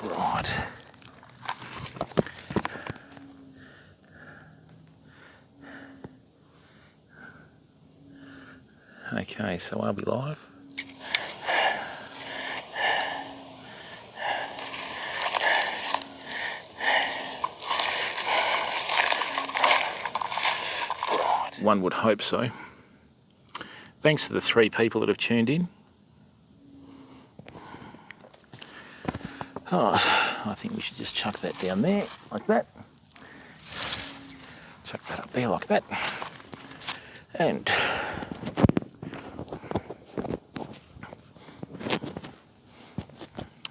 Right. Okay, so are we live? One would hope so. Thanks to the 3 people that have tuned in. Oh, I think we should just chuck that down there, like that. Chuck that up there like that. And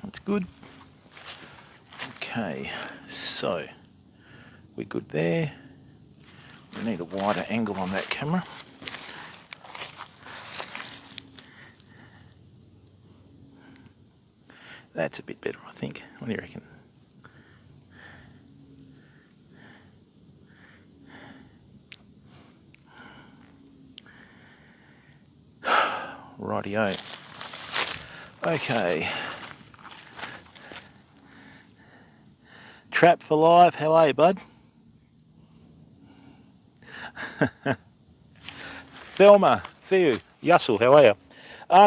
that's good. Okay, so we're good there. We need a wider angle on that camera. That's a bit better, I think. What do you reckon? Rightio. Okay. Trap for life. How are you, bud? Thelma, Theo, Yussel, how are you?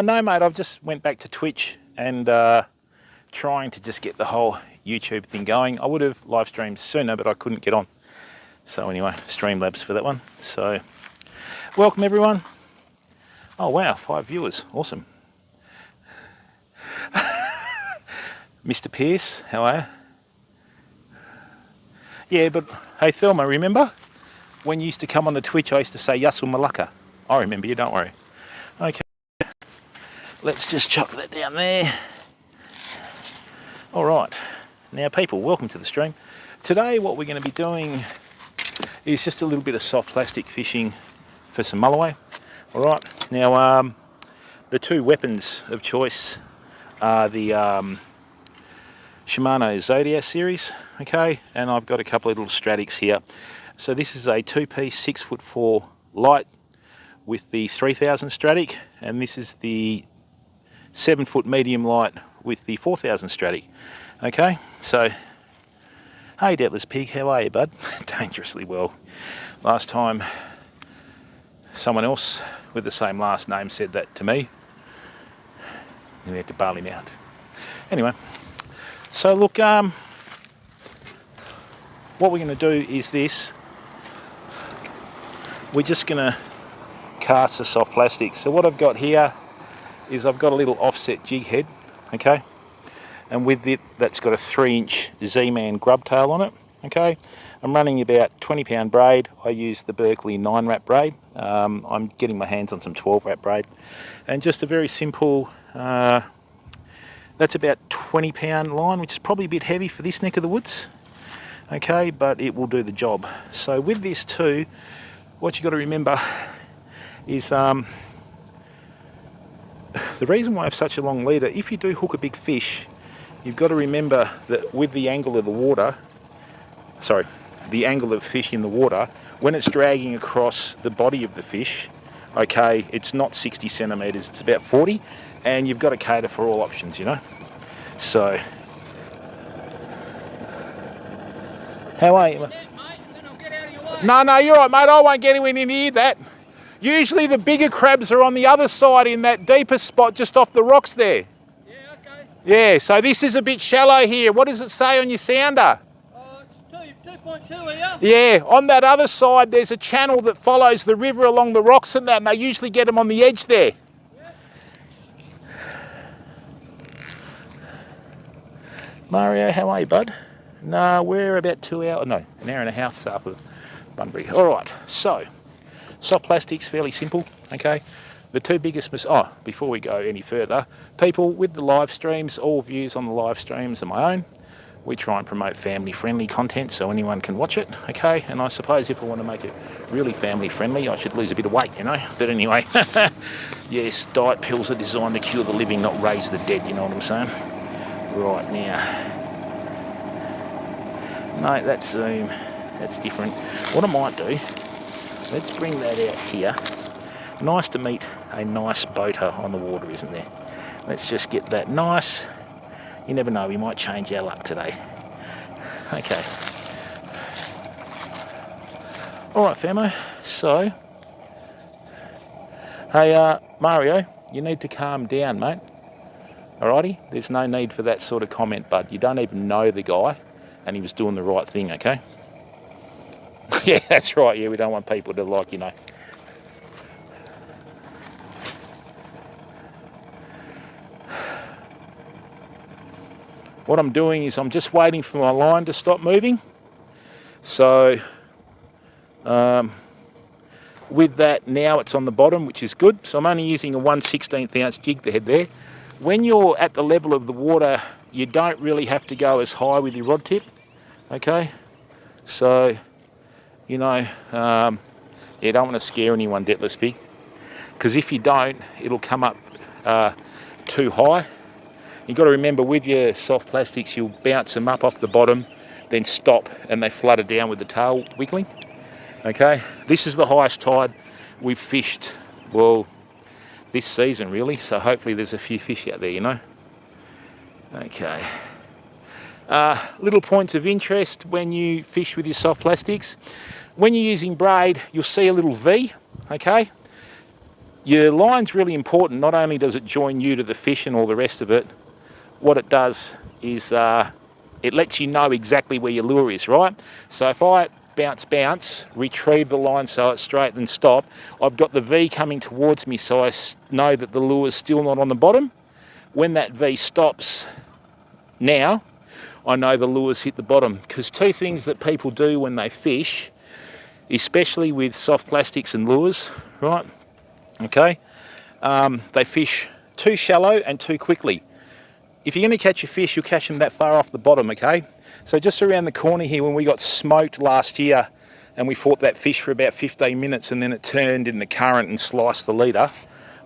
No, mate, I've just went back to Twitch and trying to just get the whole YouTube thing going. I would have live streamed sooner, but I couldn't get on. So anyway, Streamlabs for that one. So welcome everyone. Oh wow, 5 viewers, awesome. Mr. Pierce, how are you? Yeah, but hey Thelma, remember? When you used to come on the Twitch, I used to say Yussel Malaka. I remember you, don't worry. Okay, let's just chuck that down there. All right, now people, welcome to the stream. Today what we're going to be doing is just a little bit of soft plastic fishing for some mulloway. All right, now the 2 weapons of choice are the Shimano Zodiac series, okay, and I've got a couple of little Stratics here. So this is a 2-piece 6'4" light with the 3000 Stratic, and this is the 7-foot medium light with the 4000 Stratic. Okay, so hey Deathless Pig, how are you, bud? Dangerously well. Last time someone else with the same last name said that to me, and we had to bail him out. Anyway, so look, what we're going to do is this. We're just going to cast the soft plastic. So what I've got here is I've got a little offset jig head, okay, and with it that's got a 3-inch Z-Man grub tail on it, okay. I'm running about 20-pound braid. I use the Berkeley 9-wrap braid. I'm getting my hands on some 12-wrap braid, and just a very simple, that's about 20-pound line, which is probably a bit heavy for this neck of the woods, okay, but it will do the job. So with this too, what you got to remember is the reason why I have such a long leader, if you do hook a big fish, you've got to remember that with the angle of the water, the angle of fish in the water, when it's dragging across the body of the fish, okay, it's not 60 centimetres, it's about 40, and you've got to cater for all options, you know. So, how are you? No, you're right, mate. I won't get anywhere near that. Usually the bigger crabs are on the other side in that deeper spot just off the rocks there. Yeah, okay. Yeah, so this is a bit shallow here. What does it say on your sounder? It's 2.2 here. Yeah, on that other side there's a channel that follows the river along the rocks and that, and they usually get them on the edge there. Yeah. Mario, how are you, bud? No, we're about an hour and a half south of Bunbury. All right, so soft plastic's fairly simple, okay. The 2 biggest before we go any further, people, with the live streams, all views on the live streams are my own. We try and promote family-friendly content so anyone can watch it, okay? And I suppose if I want to make it really family-friendly, I should lose a bit of weight, you know? But anyway, yes, diet pills are designed to cure the living, not raise the dead, you know what I'm saying? Right, now, mate, that's zoom. That's different. What I might do, let's bring that out here. Nice to meet a nice boater on the water, isn't there? Let's just get that nice You never know, we might change our luck today. Okay. Alright, famo, so, hey, Mario, you need to calm down, mate. Alrighty? There's no need for that sort of comment, bud. You don't even know the guy, and he was doing the right thing, okay? Yeah, that's right, yeah, we don't want people to, like, you know. What I'm doing is I'm just waiting for my line to stop moving. So, with that, now it's on the bottom, which is good. So I'm only using a 1/16 ounce jig head there. When you're at the level of the water, you don't really have to go as high with your rod tip, okay? So, you know, you don't want to scare anyone, Deathless Pig, because if you don't, it'll come up too high. You've got to remember, with your soft plastics, you'll bounce them up off the bottom, then stop, and they flutter down with the tail wiggling. Okay, this is the highest tide we've fished, well, this season really, so hopefully there's a few fish out there, you know. Okay. Little points of interest when you fish with your soft plastics. When you're using braid, you'll see a little V, okay? Your line's really important. Not only does it join you to the fish and all the rest of it, what it does is it lets you know exactly where your lure is, right? So if I bounce, retrieve the line so it's straight and stop, I've got the V coming towards me, so I know that the lure is still not on the bottom. When that V stops now, I know the lure's hit the bottom. Because two things that people do when they fish, especially with soft plastics and lures, right? Okay, they fish too shallow and too quickly. If you're going to catch a fish, you'll catch them that far off the bottom, okay? So just around the corner here, when we got smoked last year and we fought that fish for about 15 minutes and then it turned in the current and sliced the leader,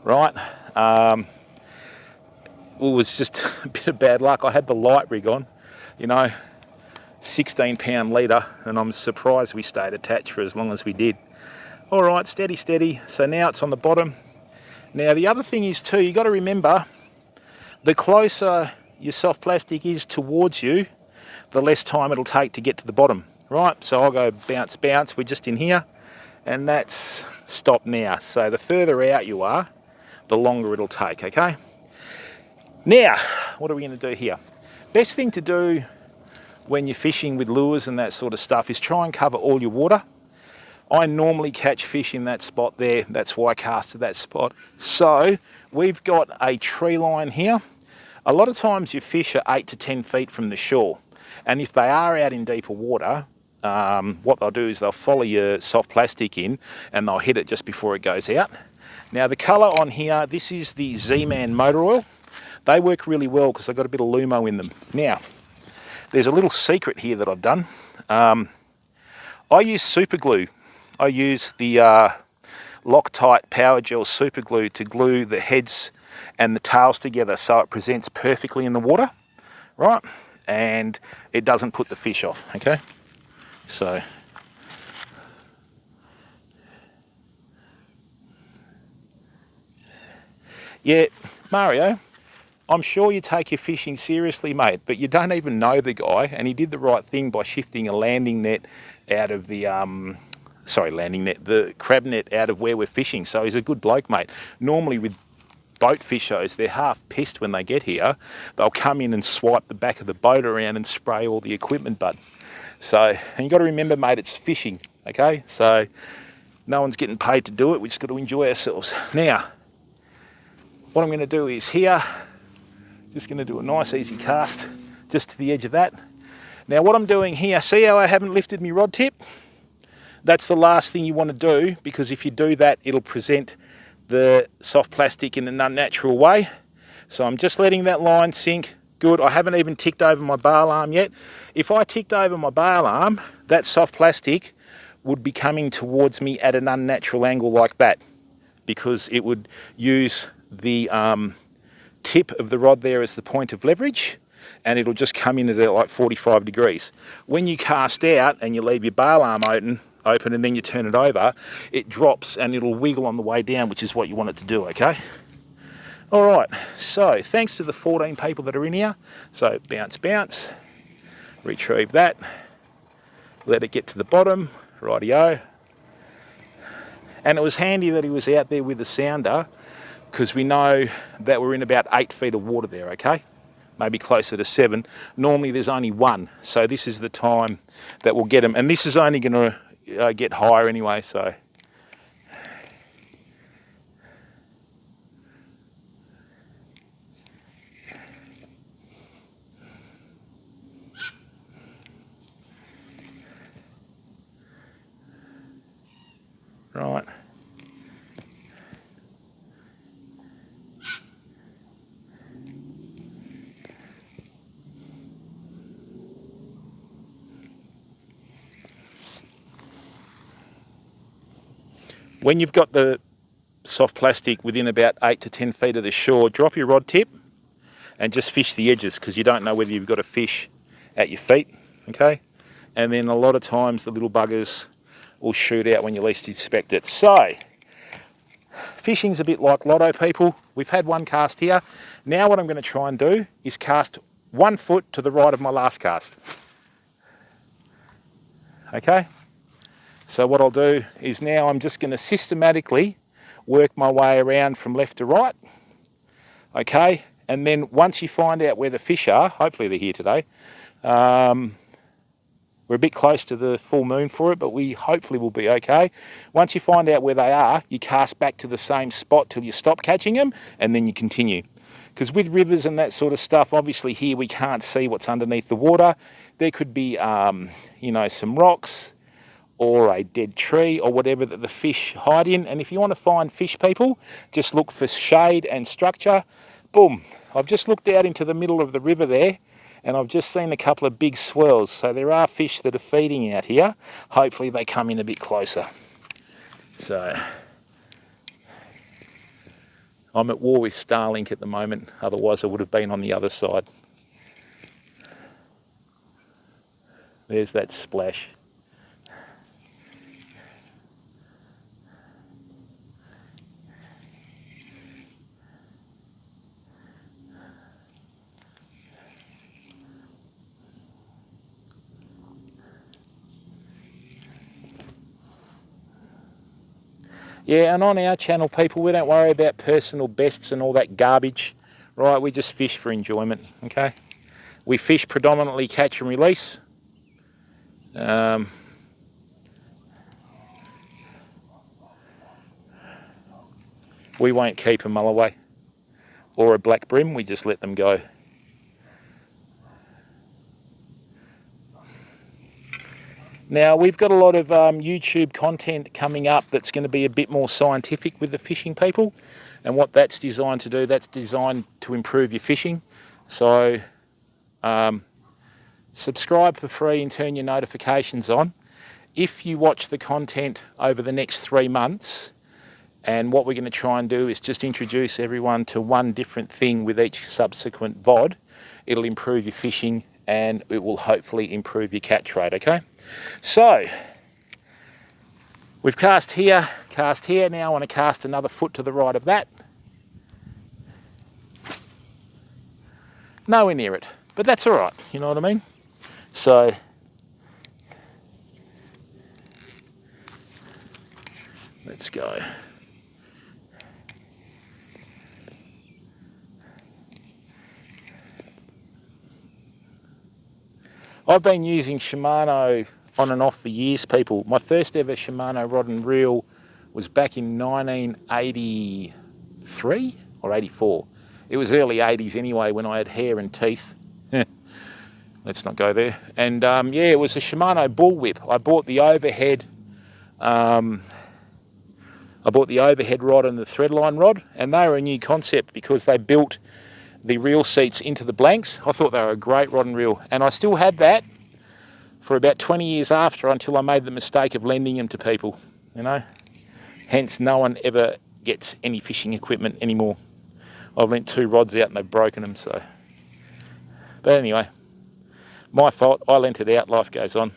right? It was just a bit of bad luck. I had the light rig on, you know, 16-pound leader, and I'm surprised we stayed attached for as long as we did. All right, steady, steady. So now it's on the bottom. Now the other thing is too, you got to remember, the closer your soft plastic is towards you, the less time it'll take to get to the bottom, right? So I'll go bounce, we're just in here, and that's stopped now. So the further out you are, the longer it'll take, okay? Now, what are we going to do here? Best thing to do when you're fishing with lures and that sort of stuff is try and cover all your water. I normally catch fish in that spot there, that's why I cast to that spot. So we've got a tree line here. A lot of times your fish are 8 to 10 feet from the shore, and if they are out in deeper water, what they'll do is they'll follow your soft plastic in and they'll hit it just before it goes out. Now the colour on here, this is the Z-Man motor oil. They work really well because they've got a bit of Lumo in them. Now, there's a little secret here that I've done. I use super glue. I use the Loctite Power Gel super glue to glue the heads and the tails together so it presents perfectly in the water, right? And it doesn't put the fish off, okay? So, yeah, Mario, I'm sure you take your fishing seriously, mate, but you don't even know the guy, and he did the right thing by shifting a landing net out of the, the crab net out of where we're fishing. So he's a good bloke, mate. Normally with boat fishers, they're half pissed when they get here. They'll come in and swipe the back of the boat around and spray all the equipment, bud. So, and you got to remember, mate, it's fishing, okay? So no one's getting paid to do it. We just got to enjoy ourselves. Now, what I'm going to do is here, just going to do a nice easy cast just to the edge of that. Now what I'm doing here, see how I haven't lifted my rod tip? That's the last thing you want to do, because if you do that, it'll present the soft plastic in an unnatural way. So I'm just letting that line sink. Good. I haven't even ticked over my bail arm yet. If I ticked over my bail arm, that soft plastic would be coming towards me at an unnatural angle like that, because it would use the tip of the rod there as the point of leverage, and it'll just come in at like 45 degrees. When you cast out and you leave your bail arm open and then you turn it over, it drops and it'll wiggle on the way down, which is what you want it to do, okay? All right, so thanks to the 14 people that are in here. So bounce, bounce, retrieve that, let it get to the bottom, rightio. And it was handy that he was out there with the sounder, because we know that we're in about 8 feet of water there, okay? Maybe closer to 7. Normally there's only 1, so this is the time that we'll get them. And this is only going to get higher anyway, so. Right. When you've got the soft plastic within about 8 to 10 feet of the shore, drop your rod tip and just fish the edges, because you don't know whether you've got a fish at your feet, okay? And then a lot of times the little buggers will shoot out when you least expect it. So, fishing's a bit like lotto, people. We've had one cast here. Now what I'm going to try and do is cast 1 foot to the right of my last cast. Okay? So what I'll do is now I'm just going to systematically work my way around from left to right. Okay? And then once you find out where the fish are, hopefully they're here today, we're a bit close to the full moon for it, but we hopefully will be okay. Once you find out where they are, you cast back to the same spot till you stop catching them, and then you continue. Because with rivers and that sort of stuff, obviously here we can't see what's underneath the water. There could be, you know, some rocks or a dead tree or whatever that the fish hide in. And if you want to find fish, people, just look for shade and structure. Boom. I've just looked out into the middle of the river there, and I've just seen a couple of big swirls. So there are fish that are feeding out here. Hopefully they come in a bit closer. So I'm at war with Starlink at the moment. Otherwise I would have been on the other side. There's that splash. Yeah, and on our channel, people, we don't worry about personal bests and all that garbage, right? We just fish for enjoyment, okay? We fish predominantly catch and release. We won't keep a mulloway or a black brim, we just let them go. Now, we've got a lot of YouTube content coming up that's going to be a bit more scientific with the fishing, people. And what that's designed to do, that's designed to improve your fishing. So, subscribe for free and turn your notifications on. If you watch the content over the next 3 months, and what we're going to try and do is just introduce everyone to one different thing with each subsequent VOD, it'll improve your fishing and it will hopefully improve your catch rate, okay? So, we've cast here, now I want to cast another foot to the right of that. Nowhere near it, but that's all right, you know what I mean? So, let's go. I've been using Shimano on and off for years, people. My first ever Shimano rod and reel was back in 1983 or 84. It was early 80s anyway, when I had hair and teeth. Let's not go there. And yeah, it was a Shimano bullwhip. I bought the overhead rod and the threadline rod, and they were a new concept because they built the reel seats into the blanks. I thought they were a great rod and reel, and I still had that for about 20 years after, until I made the mistake of lending them to people, you know. Hence, no one ever gets any fishing equipment anymore. I've lent 2 rods out and they've broken them, so. But anyway, my fault, I lent it out, life goes on.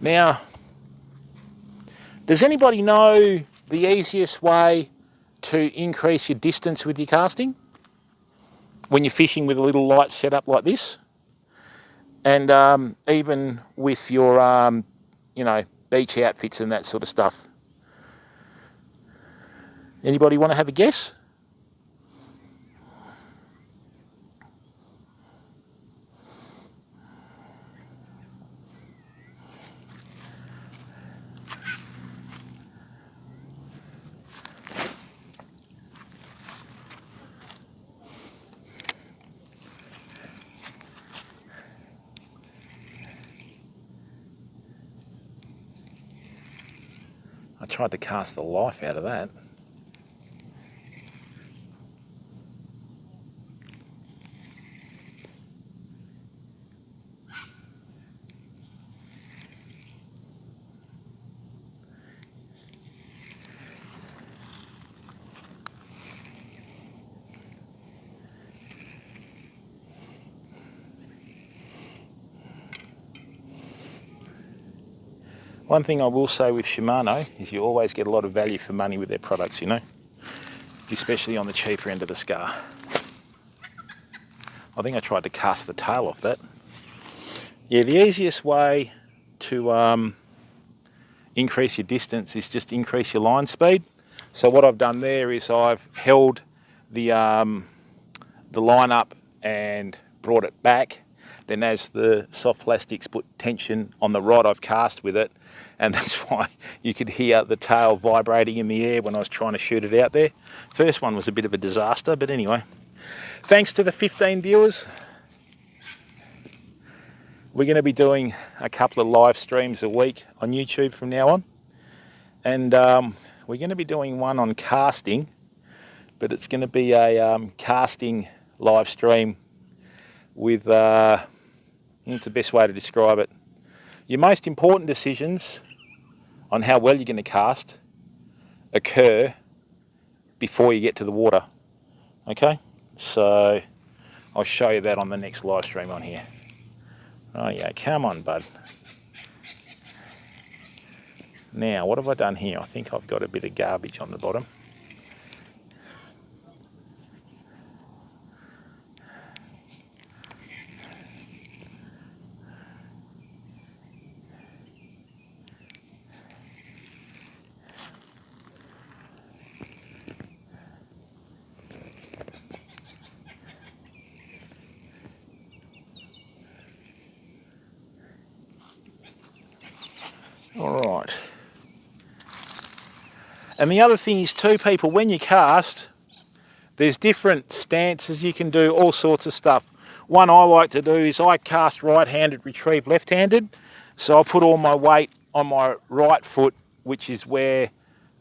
Now, does anybody know the easiest way to increase your distance with your casting when you're fishing with a little light setup like this? And even with your, you know, beach outfits and that sort of stuff. Anybody want to have a guess? I tried to cast the life out of that. One thing I will say with Shimano is you always get a lot of value for money with their products, you know, especially on the cheaper end of the scale. I think I tried to cast the tail off that. Yeah, the easiest way to increase your distance is just increase your line speed. So what I've done there is I've held the line up and brought it back. Then as the soft plastics put tension on the rod, I've cast with it, and that's why you could hear the tail vibrating in the air when I was trying to shoot it out there. First one was a bit of a disaster, but anyway. Thanks to the 15 viewers. We're going to be doing a couple of live streams a week on YouTube from now on. And we're going to be doing one on casting, but it's going to be a casting live stream with, it's the best way to describe it. Your most important decisions on how well you're going to cast occur before you get to the water. Okay, so I'll show you that on the next live stream on here. Oh yeah, come on, bud. Now, what have I done here? I think I've got a bit of garbage on the bottom. All right. And the other thing is too, people, when you cast, there's different stances you can do, all sorts of stuff. One I like to do is I cast right-handed, retrieve left-handed. So I'll put all my weight on my right foot, which is where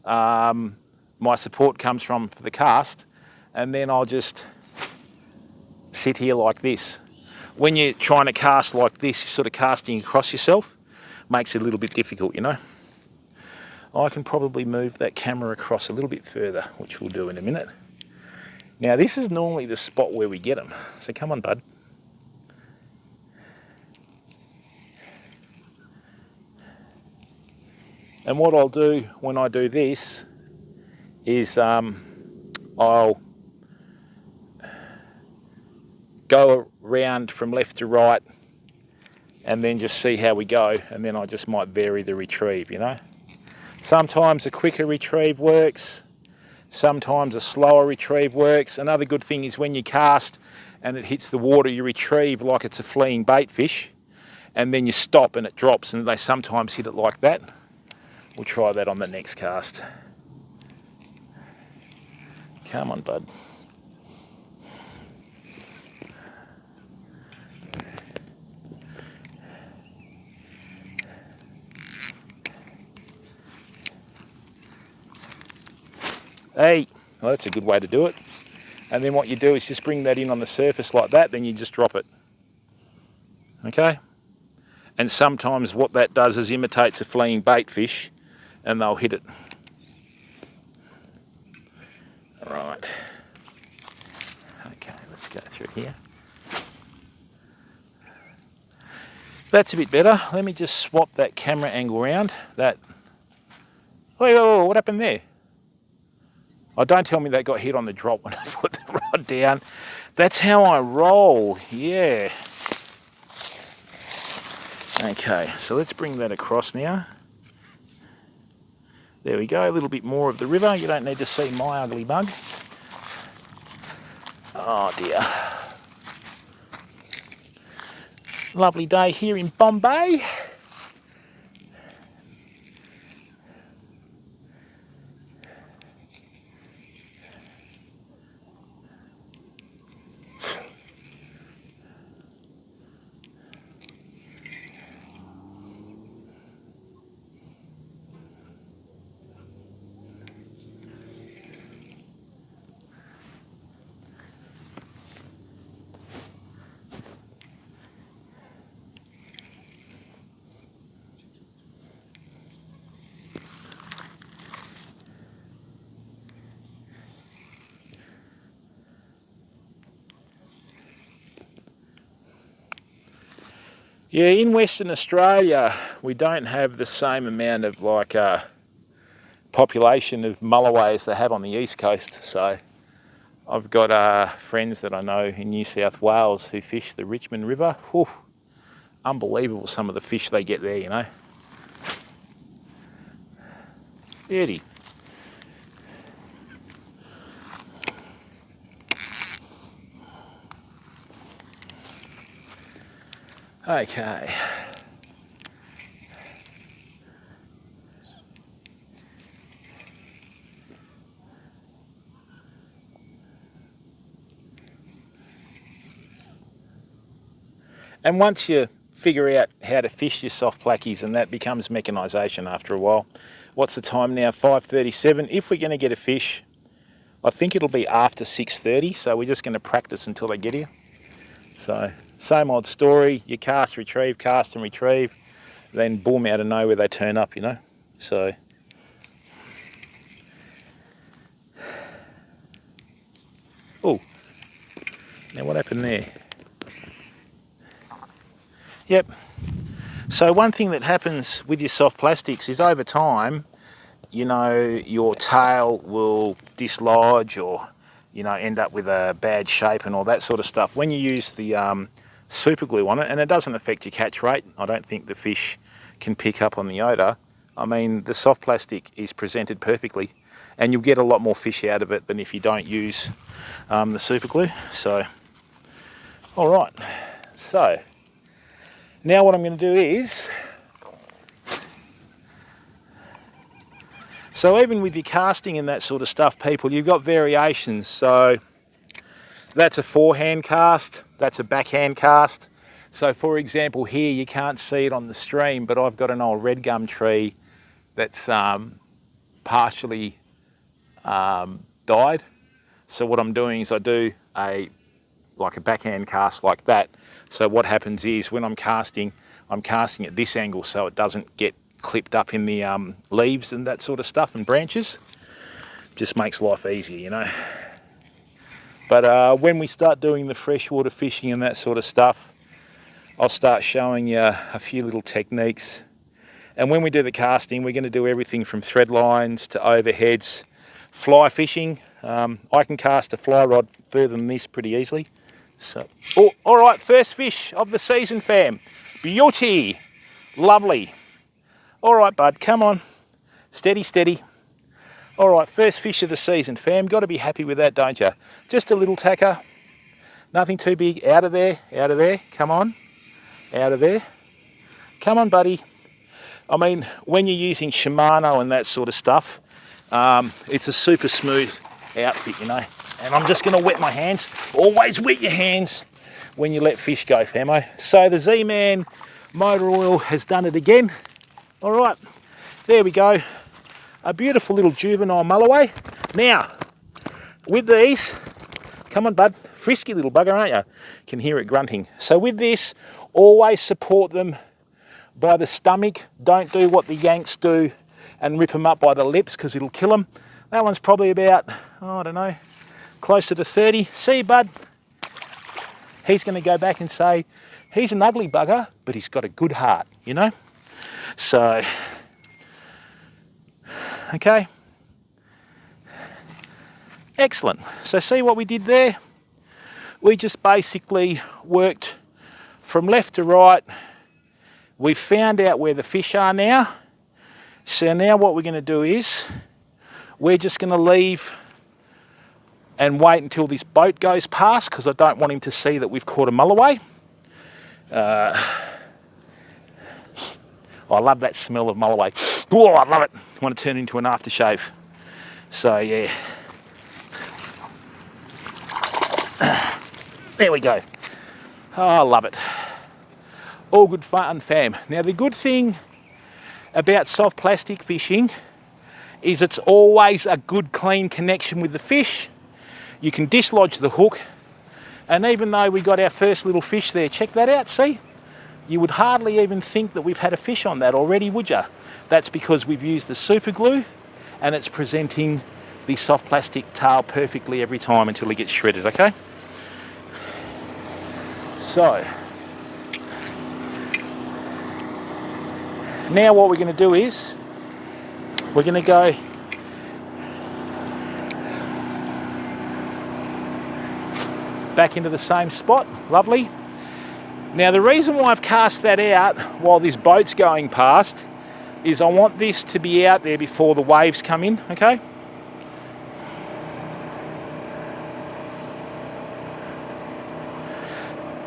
my support comes from for the cast. And then I'll just sit here like this. When you're trying to cast like this, you're sort of casting across yourself. Makes it a little bit difficult, you know. I can probably move that camera across a little bit further, which we'll do in a minute. Now, this is normally the spot where we get them. So come on, bud. And what I'll do when I do this is I'll go around from left to right and then just see how we go, and then I just might vary the retrieve, you know. Sometimes a quicker retrieve works, sometimes a slower retrieve works. Another good thing is when you cast and it hits the water, you retrieve like it's a fleeing bait fish, and then you stop and it drops, and they sometimes hit it like that. We'll try that on the next cast. Come on, bud. Hey, well, that's a good way to do it. And then what you do is just bring that in on the surface like that, then you just drop it. Okay? And sometimes what that does is imitates a fleeing bait fish, and they'll hit it. Right. Okay, let's go through here. That's a bit better. Let me just swap that camera angle around. That. Wait, what happened there? Oh, don't tell me they got hit on the drop when I put the rod down. That's how I roll, yeah. Okay, so let's bring that across now. There we go, a little bit more of the river. You don't need to see my ugly mug. Oh dear. Lovely day here in Bombay. Yeah, in Western Australia, we don't have the same amount of population of mulloway as they have on the East Coast. So I've got friends that I know in New South Wales who fish the Richmond River. Whew, unbelievable some of the fish they get there, you know. Beauty. Okay. And once you figure out how to fish your soft plackies, and that becomes mechanisation after a while. What's the time now? 5:37. If we're going to get a fish, I think it'll be after 6:30, so we're just going to practice until they get here. So, same old story, you cast, retrieve, cast and retrieve, then boom, out of nowhere they turn up, you know. So, oh, now what happened there? Yep. So one thing that happens with your soft plastics is over time, you know, your tail will dislodge or, you know, end up with a bad shape and all that sort of stuff. When you use the super glue on it, and it doesn't affect your catch rate, I don't think the fish can pick up on the odour. I mean, the soft plastic is presented perfectly and you'll get a lot more fish out of it than if you don't use the super glue. So, all right. So, now what I'm going to do is, so even with your casting and that sort of stuff, people, you've got variations. So that's a forehand cast, that's a backhand cast. So for example here, you can't see it on the stream, but I've got an old red gum tree that's partially died. So what I'm doing is I do a backhand cast like that. So what happens is when I'm casting at this angle so it doesn't get clipped up in the leaves and that sort of stuff and branches. Just makes life easier, you know. But when we start doing the freshwater fishing and that sort of stuff, I'll start showing you a few little techniques. And when we do the casting, we're going to do everything from thread lines to overheads, fly fishing. I can cast a fly rod further than this pretty easily. So, oh, all right, first fish of the season, fam. Beauty, lovely. All right, bud, come on. Steady, steady. All right, first fish of the season, fam. Got to be happy with that, don't you? Just a little tacker. Nothing too big. Out of there, out of there. Come on, out of there. Come on, buddy. I mean, when you're using Shimano and that sort of stuff, it's a super smooth outfit, you know. And I'm just going to wet my hands. Always wet your hands when you let fish go, famo. So the Z-Man motor oil has done it again. All right, there we go. A beautiful little juvenile mulloway. Now, with these, come on, bud. Frisky little bugger, aren't you? Can hear it grunting. So with this, always support them by the stomach. Don't do what the Yanks do and rip them up by the lips because it'll kill them. That one's probably about, I don't know, closer to 30. See, bud? He's going to go back and say He's an ugly bugger, but he's got a good heart, you know? So, okay. Excellent. So see what we did there? We just basically worked from left to right. We found out where the fish are now. So now what we're going to do is we're just going to leave and wait until this boat goes past, because I don't want him to see that we've caught a mulloway. I love that smell of mulloway. Oh, I love it. I want to turn it into an aftershave. So yeah. There we go. Oh, I love it. All good fun, fam. Now the good thing about soft plastic fishing is it's always a good clean connection with the fish. You can dislodge the hook, and even though we got our first little fish there, check that out, see? You would hardly even think that we've had a fish on that already, would you? That's because we've used the super glue and it's presenting the soft plastic tail perfectly every time until it gets shredded, okay? So, now what we're going to do is we're going to go back into the same spot. Lovely. Now the reason why I've cast that out while this boat's going past is I want this to be out there before the waves come in, okay?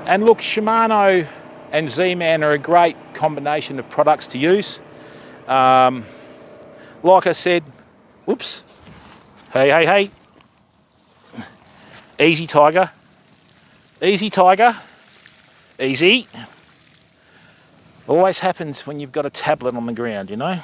And look, Shimano and Z-Man are a great combination of products to use. Like I said, whoops, hey. Easy, tiger. Easy, tiger. Easy. Always happens when you've got a tablet on the ground, you know?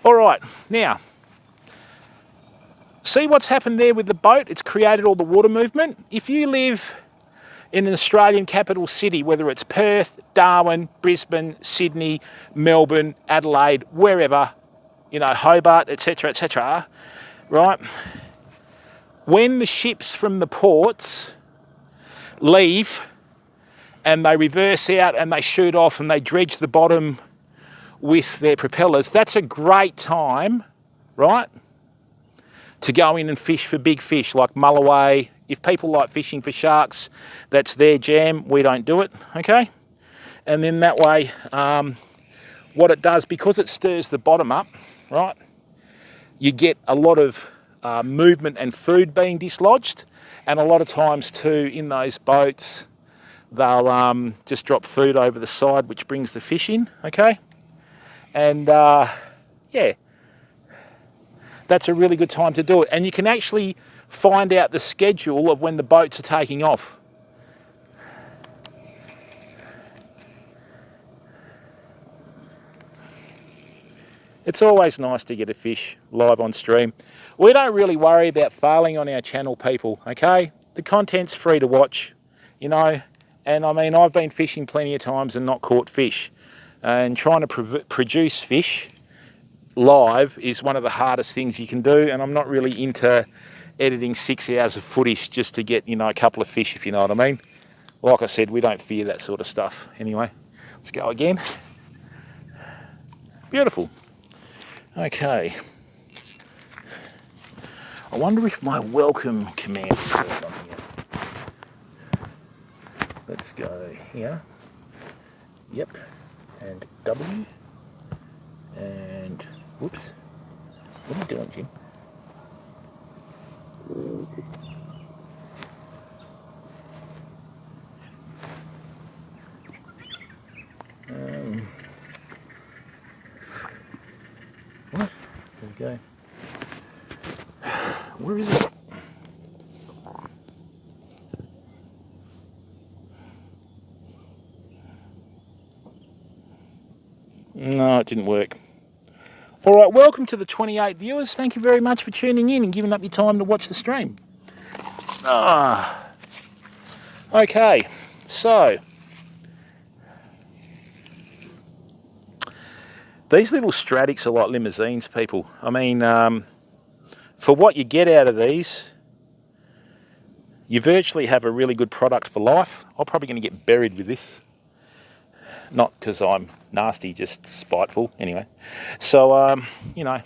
All right, now, see what's happened there with the boat? It's created all the water movement. If you live in an Australian capital city, whether it's Perth, Darwin, Brisbane, Sydney, Melbourne, Adelaide, wherever, you know, Hobart, etc., right? When the ships from the ports leave and they reverse out and they shoot off and they dredge the bottom with their propellers, that's a great time, right, to go in and fish for big fish like mulloway. If people like fishing for sharks, that's their jam. We don't do it, okay? And then that way, what it does, because it stirs the bottom up, right, you get a lot of movement and food being dislodged. And a lot of times too, in those boats, they'll just drop food over the side, which brings the fish in, okay? And yeah, that's a really good time to do it. And you can actually find out the schedule of when the boats are taking off. It's always nice to get a fish live on stream. We don't really worry about failing on our channel, people, okay? The content's free to watch, you know, and I mean, I've been fishing plenty of times and not caught fish. And trying to produce fish live is one of the hardest things you can do, and I'm not really into editing 6 hours of footage just to get, you know, a couple of fish, if you know what I mean. Like I said, we don't fear that sort of stuff. Anyway, let's go again. Beautiful. Okay. I wonder if my welcome command is on here. Let's go here. Yep. And W. And whoops. What are you doing, Jim? What? There we go. Where is it? No, it didn't work. All right, welcome to the 28 viewers. Thank you very much for tuning in and giving up your time to watch the stream. Okay, so These little Stradics are like limousines, people. I mean, for what you get out of these, you virtually have a really good product for life. I'm probably going to get buried with this. Not because I'm nasty, just spiteful. Anyway, so, you know.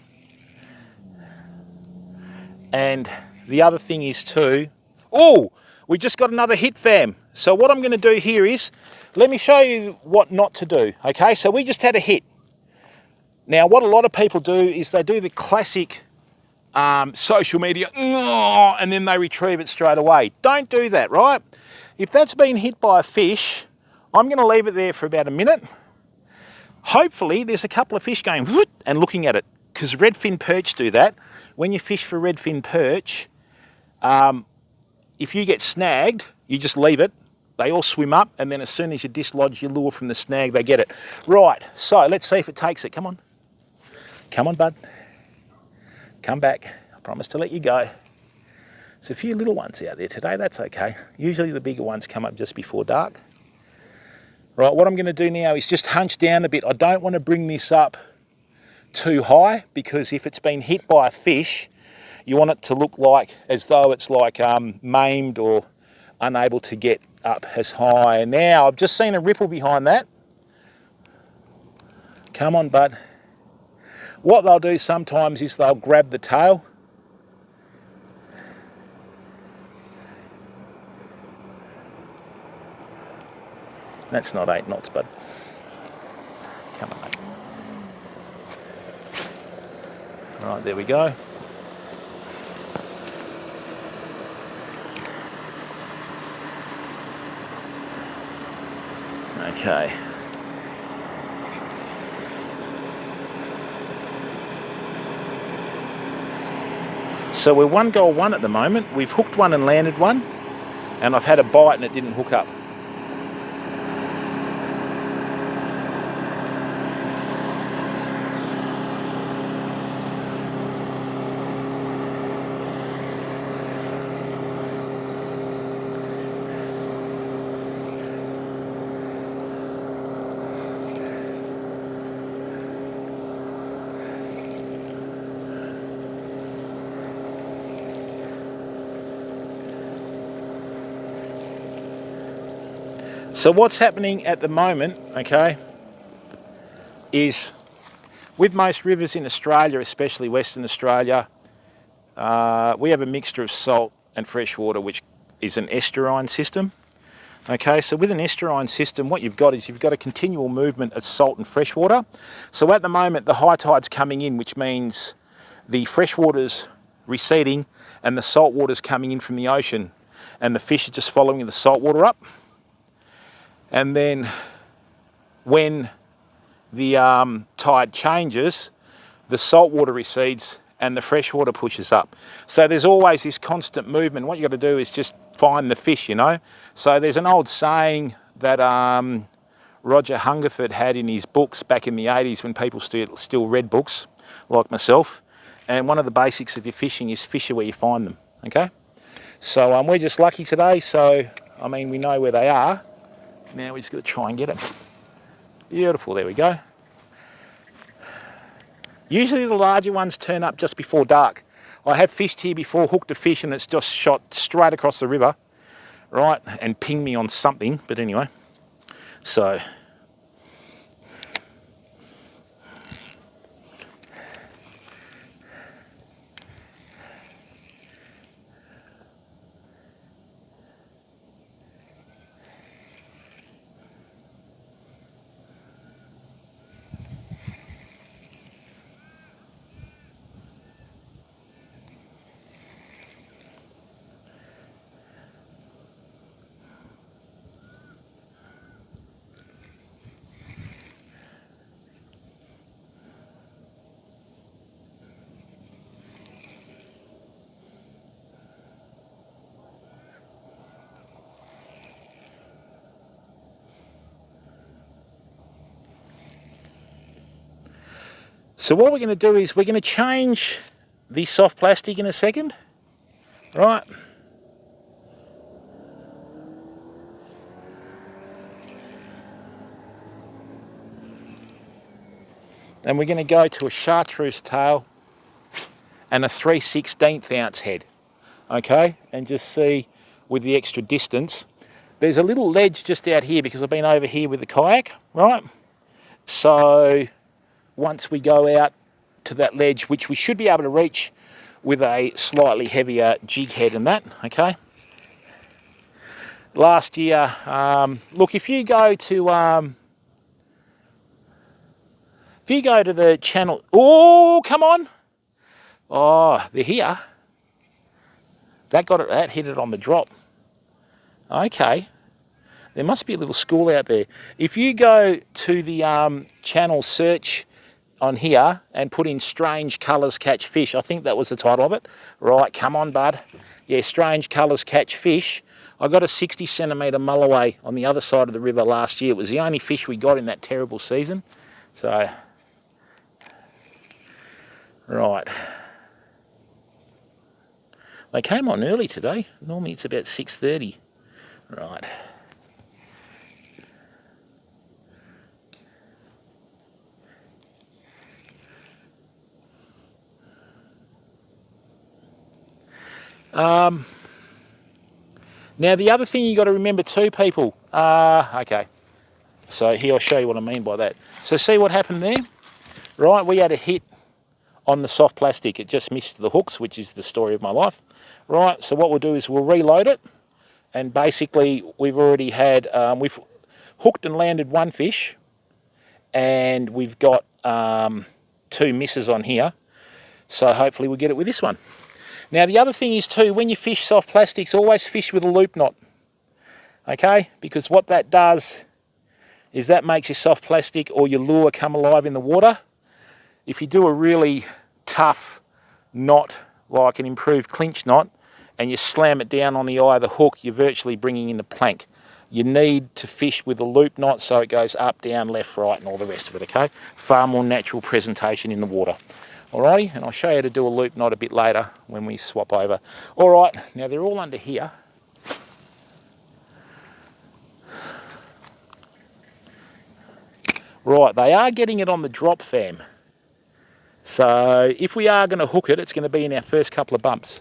And the other thing is too, oh, we just got another hit, fam. So what I'm going to do here is, let me show you what not to do. Okay, so we just had a hit. Now, what a lot of people do is they do the classic social media, and then they retrieve it straight away. Don't do that, right? If that's been hit by a fish, I'm going to leave it there for about a minute. Hopefully, there's a couple of fish going and looking at it, because redfin perch do that. When you fish for redfin perch, if you get snagged, you just leave it. They all swim up, and then as soon as you dislodge your lure from the snag, they get it. Right, so let's see if it takes it. Come on. Come on, bud. Come back. I promise to let you go. There's a few little ones out there today. That's okay. Usually the bigger ones come up just before dark. Right, what I'm going to do now is just hunch down a bit. I don't want to bring this up too high, because if it's been hit by a fish, you want it to look like as though it's like maimed or unable to get up as high. Now, I've just seen a ripple behind that. Come on, bud. What they'll do sometimes is they'll grab the tail. That's not 8 knots, bud. Come on, mate. Right, there we go. Okay. So we're 1 goal 1 at the moment. We've hooked one and landed one, and I've had a bite and it didn't hook up. So what's happening at the moment, okay, is with most rivers in Australia, especially Western Australia, we have a mixture of salt and fresh water, which is an estuarine system. Okay, so with an estuarine system, what you've got is you've got a continual movement of salt and fresh water. So at the moment, the high tide's coming in, which means the fresh water's receding and the salt water's coming in from the ocean, and the fish are just following the salt water up. And then when the tide changes, the salt water recedes and the fresh water pushes up. So there's always this constant movement. What you've got to do is just find the fish, you know. So there's an old saying that Roger Hungerford had in his books back in the 80s, when people still read books like myself. And one of the basics of your fishing is fish are where you find them, okay? So we're just lucky today. So, I mean, we know where they are. Now we're just going to try and get it. Beautiful, there we go. Usually the larger ones turn up just before dark. I have fished here before, hooked a fish, and it's just shot straight across the river, right, and pinged me on something, but anyway. So, So what we're going to do is we're going to change the soft plastic in a second, right? And we're going to go to a chartreuse tail and a 3/16 ounce head, okay? And just see with the extra distance. There's a little ledge just out here because I've been over here with the kayak, right? So once we go out to that ledge, which we should be able to reach with a slightly heavier jig head than that, okay? Last year, look, if you go to the channel, oh, come on. Oh, they're here. That hit it on the drop. Okay. There must be a little school out there. If you go to the channel search on here and put in Strange Colours Catch Fish, I think that was the title of it. Right, come on, bud. Yeah, Strange Colours Catch Fish. I got a 60 centimetre mulloway on the other side of the river last year. It was the only fish we got in that terrible season. So, right. They came on early today. Normally it's about 6:30. Right. Now the other thing you got to remember too, people. Okay. So here I'll show you what I mean by that. So see what happened there? Right, we had a hit on the soft plastic. It just missed the hooks, which is the story of my life. Right, so what we'll do is we'll reload it. And basically we've already had, we've hooked and landed one fish. And we've got 2 misses on here. So hopefully we'll get it with this one. Now the other thing is too, when you fish soft plastics, always fish with a loop knot. Okay, because what that does is that makes your soft plastic or your lure come alive in the water. If you do a really tough knot, like an improved clinch knot, and you slam it down on the eye of the hook, you're virtually bringing in the plank. You need to fish with a loop knot so it goes up, down, left, right, and all the rest of it, okay? Far more natural presentation in the water. Alrighty, and I'll show you how to do a loop knot a bit later when we swap over. Alright, now they're all under here. Right, they are getting it on the drop, fam. So if we are going to hook it, it's going to be in our first couple of bumps.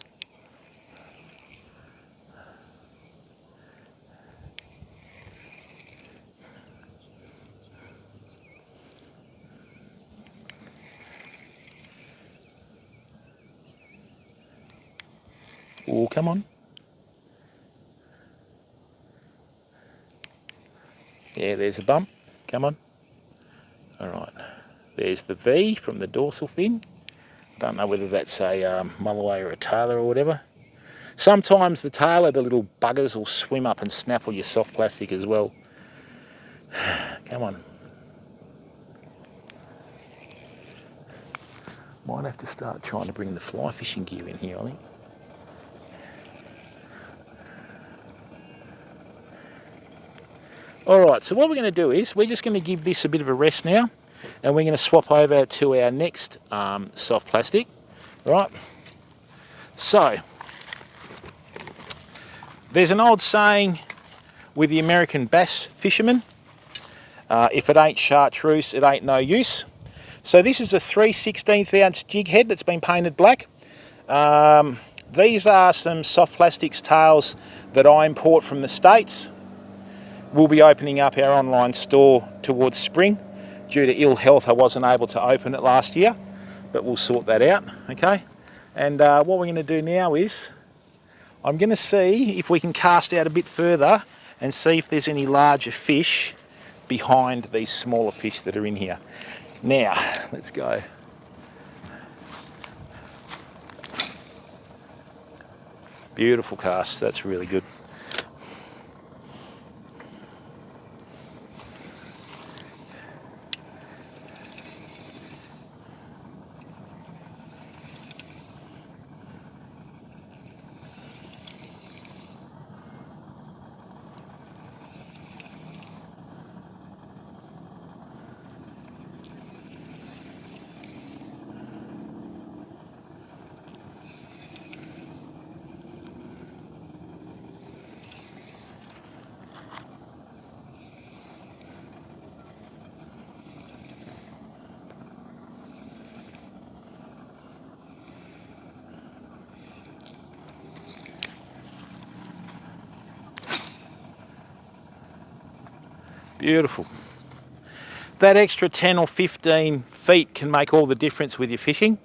Oh, come on. Yeah, there's a bump. Come on. All right. There's the V from the dorsal fin. Don't know whether that's a mulloway or a tailor or whatever. Sometimes the tailor, the little buggers, will swim up and snaffle your soft plastic as well. Come on. Might have to start trying to bring the fly fishing gear in here, I think. Alright, so what we're going to do is we're just going to give this a bit of a rest now, and we're going to swap over to our next soft plastic. Right, so there's an old saying with the American bass fishermen, if it ain't chartreuse, it ain't no use. So this is a 3/16 ounce jig head that's been painted black. These are some soft plastics tails that I import from the States. We'll be opening up our online store towards spring. Due to ill health, I wasn't able to open it last year, but we'll sort that out, okay? And what we're going to do now is, I'm going to see if we can cast out a bit further and see if there's any larger fish behind these smaller fish that are in here. Now, let's go. Beautiful cast, that's really good. Beautiful. That extra 10 or 15 feet can make all the difference with your fishing.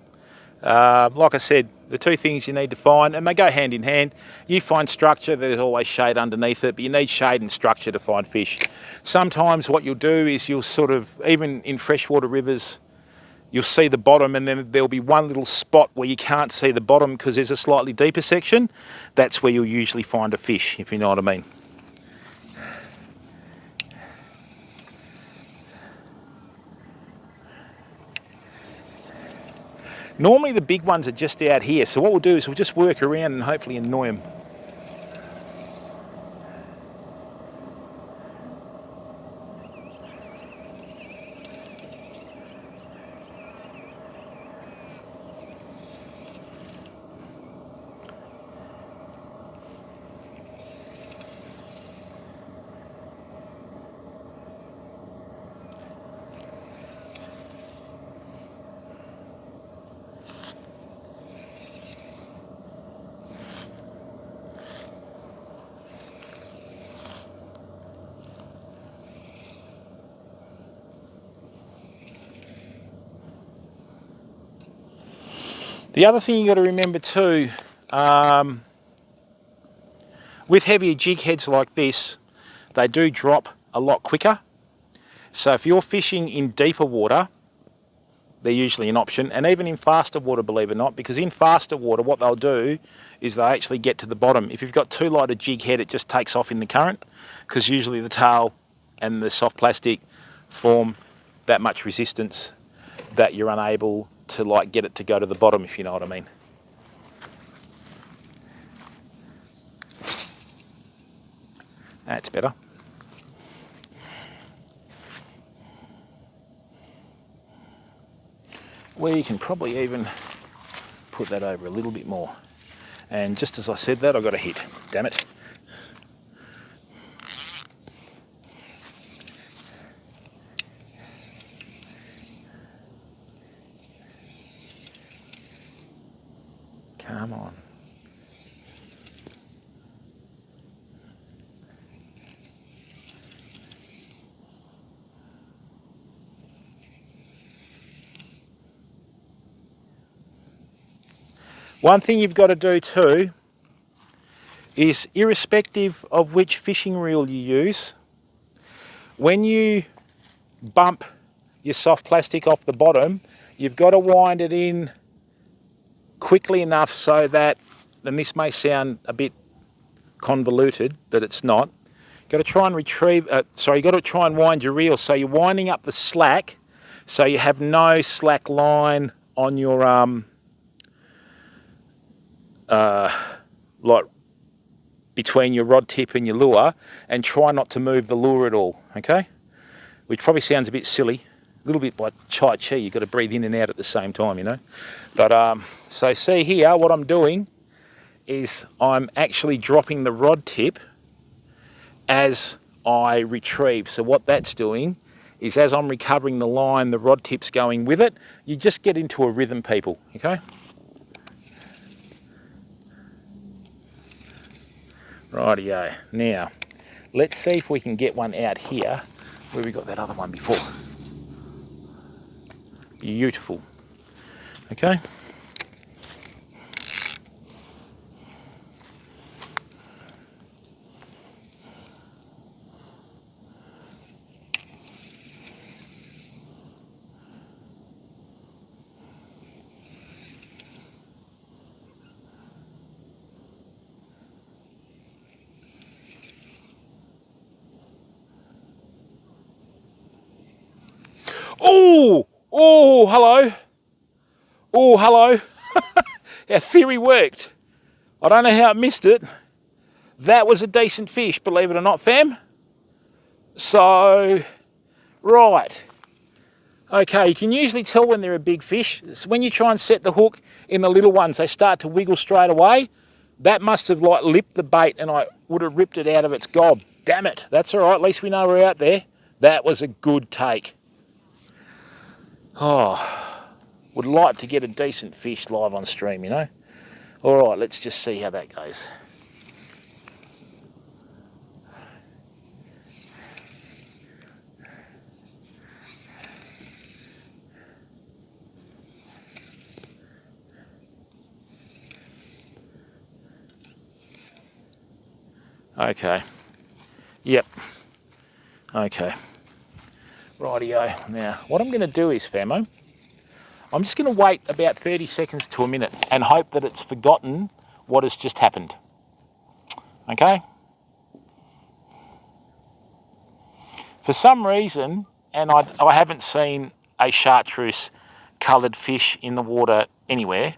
Like I said, the two things you need to find, and they go hand in hand. You find structure, there's always shade underneath it, but you need shade and structure to find fish. Sometimes what you'll do is you'll sort of, even in freshwater rivers, you'll see the bottom, and then there'll be one little spot where you can't see the bottom because there's a slightly deeper section. That's where you'll usually find a fish, if you know what I mean. Normally the big ones are just out here, so what we'll do is we'll just work around and hopefully annoy them. The other thing you got to remember too, with heavier jig heads like this, they do drop a lot quicker. So if you're fishing in deeper water, they're usually an option, and even in faster water, believe it or not, because in faster water what they'll do is they actually get to the bottom. If you've got too light a jig head, it just takes off in the current, because usually the tail and the soft plastic form that much resistance that you're unable to like get it to go to the bottom, if you know what I mean. That's better. We can probably even put that over a little bit more. And just as I said that, I got a hit. Damn it. Come on. One thing you've got to do too is, irrespective of which fishing reel you use, when you bump your soft plastic off the bottom, you've got to wind it in quickly enough so that, and this may sound a bit convoluted, but it's not. You've got to try and you've got to try and wind your reel so you're winding up the slack so you have no slack line on your like between your rod tip and your lure, and try not to move the lure at all, okay? Which probably sounds a bit silly, a little bit like Tai Chi, you've got to breathe in and out at the same time, you know? But, so see here, what I'm doing is I'm actually dropping the rod tip as I retrieve. So what that's doing is, as I'm recovering the line, the rod tip's going with it. You just get into a rhythm, people, okay? Rightio. Now, let's see if we can get one out here where we got that other one before. Beautiful. Okay. Oh, oh, hello. Oh, hello. Our theory worked. I don't know how it missed it. That was a decent fish, believe it or not, fam. So, right. Okay, you can usually tell when they're a big fish. It's when you try and set the hook in the little ones, they start to wiggle straight away. That must have like lipped the bait and I would have ripped it out of its gob. Damn it. That's all right. At least we know we're out there. That was a good take. Oh, would like to get a decent fish live on stream, you know. All right, let's just see how that goes. Okay. Yep. Okay. Rightio. Now, what I'm going to do is, Famo, I'm just going to wait about 30 seconds to a minute and hope that it's forgotten what has just happened. Okay? For some reason, and I haven't seen a chartreuse coloured fish in the water anywhere,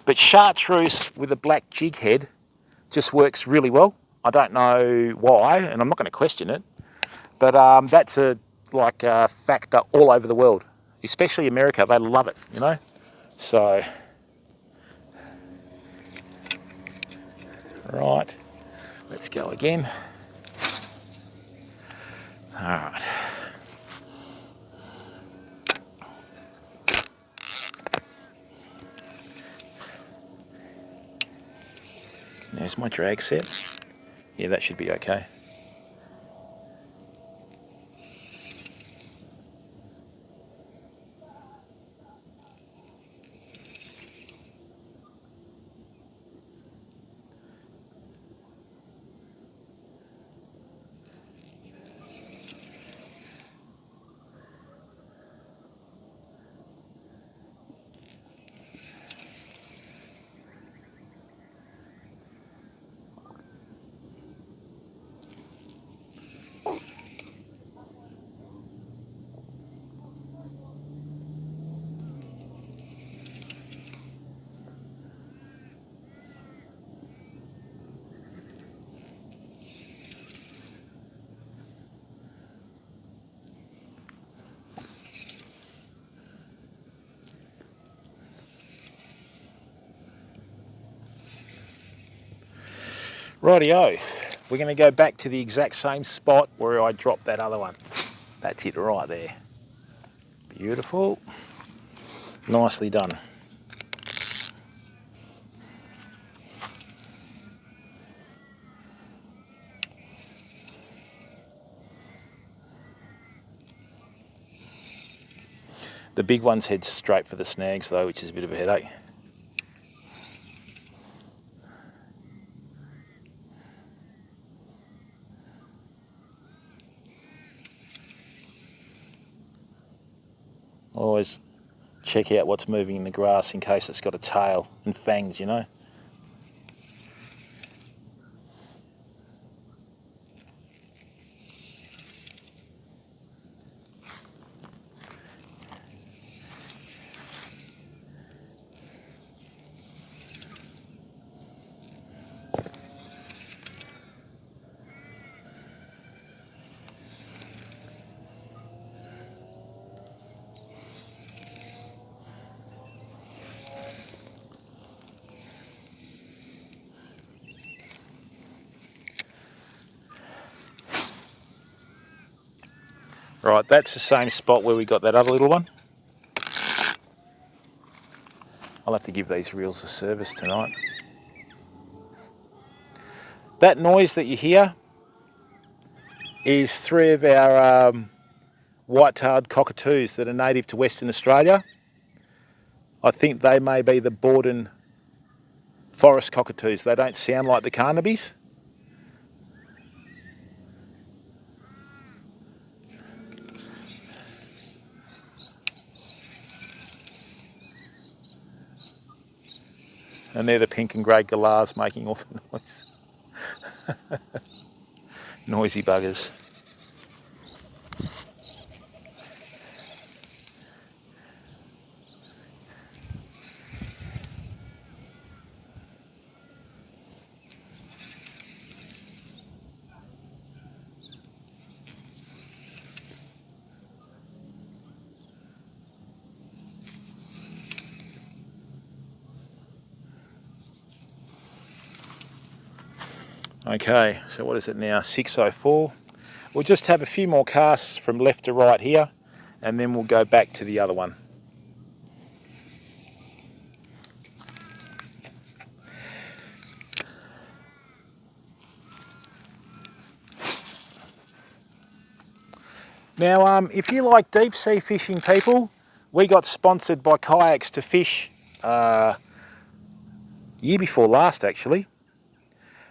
but chartreuse with a black jig head just works really well. I don't know why, and I'm not going to question it, but that's a factor all over the world, especially America. They love it, you know. So, right, let's go again. All right. There's my drag set. Yeah, that should be okay. Rightio, we're going to go back to the exact same spot where I dropped that other one. That's it right there. Beautiful. Nicely done. The big ones head straight for the snags though, which is a bit of a headache. Always check out what's moving in the grass in case it's got a tail and fangs, you know. Right, that's the same spot where we got that other little one. I'll have to give these reels a service tonight. That noise that you hear is 3 of our white-tailed cockatoos that are native to Western Australia. I think they may be the Borden forest cockatoos. They don't sound like the Carnabies. And they're the pink and grey galahs making all the noise. Noisy buggers. Okay, so what is it now? 6:04. We'll just have a few more casts from left to right here, and then we'll go back to the other one. Now, if you like deep sea fishing, people, we got sponsored by Kayaks to fish year before last, actually.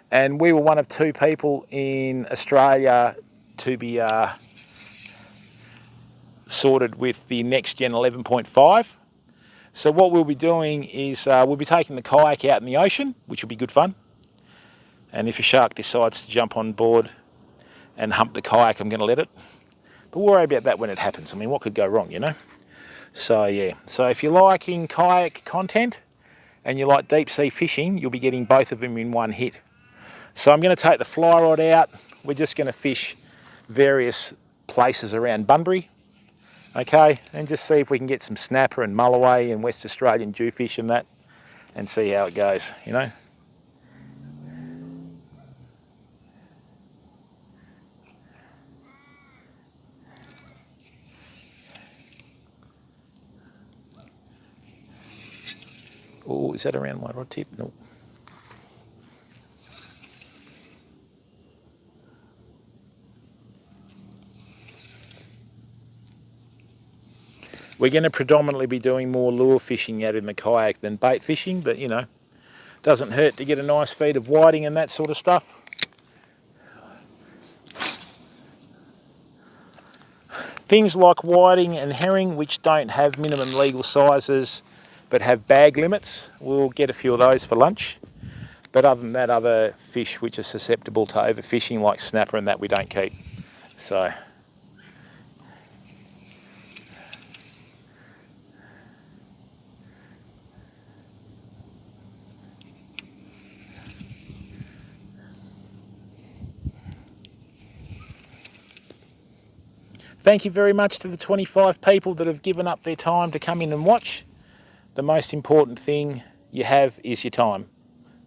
And we were one of 2 people in Australia to be sorted with the next gen 11.5. So what we'll be doing is we'll be taking the kayak out in the ocean, which will be good fun. And if a shark decides to jump on board and hump the kayak, I'm going to let it. But we'll worry about that when it happens. I mean, what could go wrong, you know? So yeah, so if you're liking kayak content and you like deep sea fishing, you'll be getting both of them in one hit. So I'm going to take the fly rod out. We're just going to fish various places around Bunbury, okay, and just see if we can get some snapper and mulloway and West Australian jewfish and that, and see how it goes, you know. Oh, is that around my rod tip? No. We're going to predominantly be doing more lure fishing out in the kayak than bait fishing, but you know, doesn't hurt to get a nice feed of whiting and that sort of stuff. Things like whiting and herring, which don't have minimum legal sizes but have bag limits, we'll get a few of those for lunch. But other than that, other fish which are susceptible to overfishing like snapper and that, we don't keep. So thank you very much to the 25 people that have given up their time to come in and watch. The most important thing you have is your time,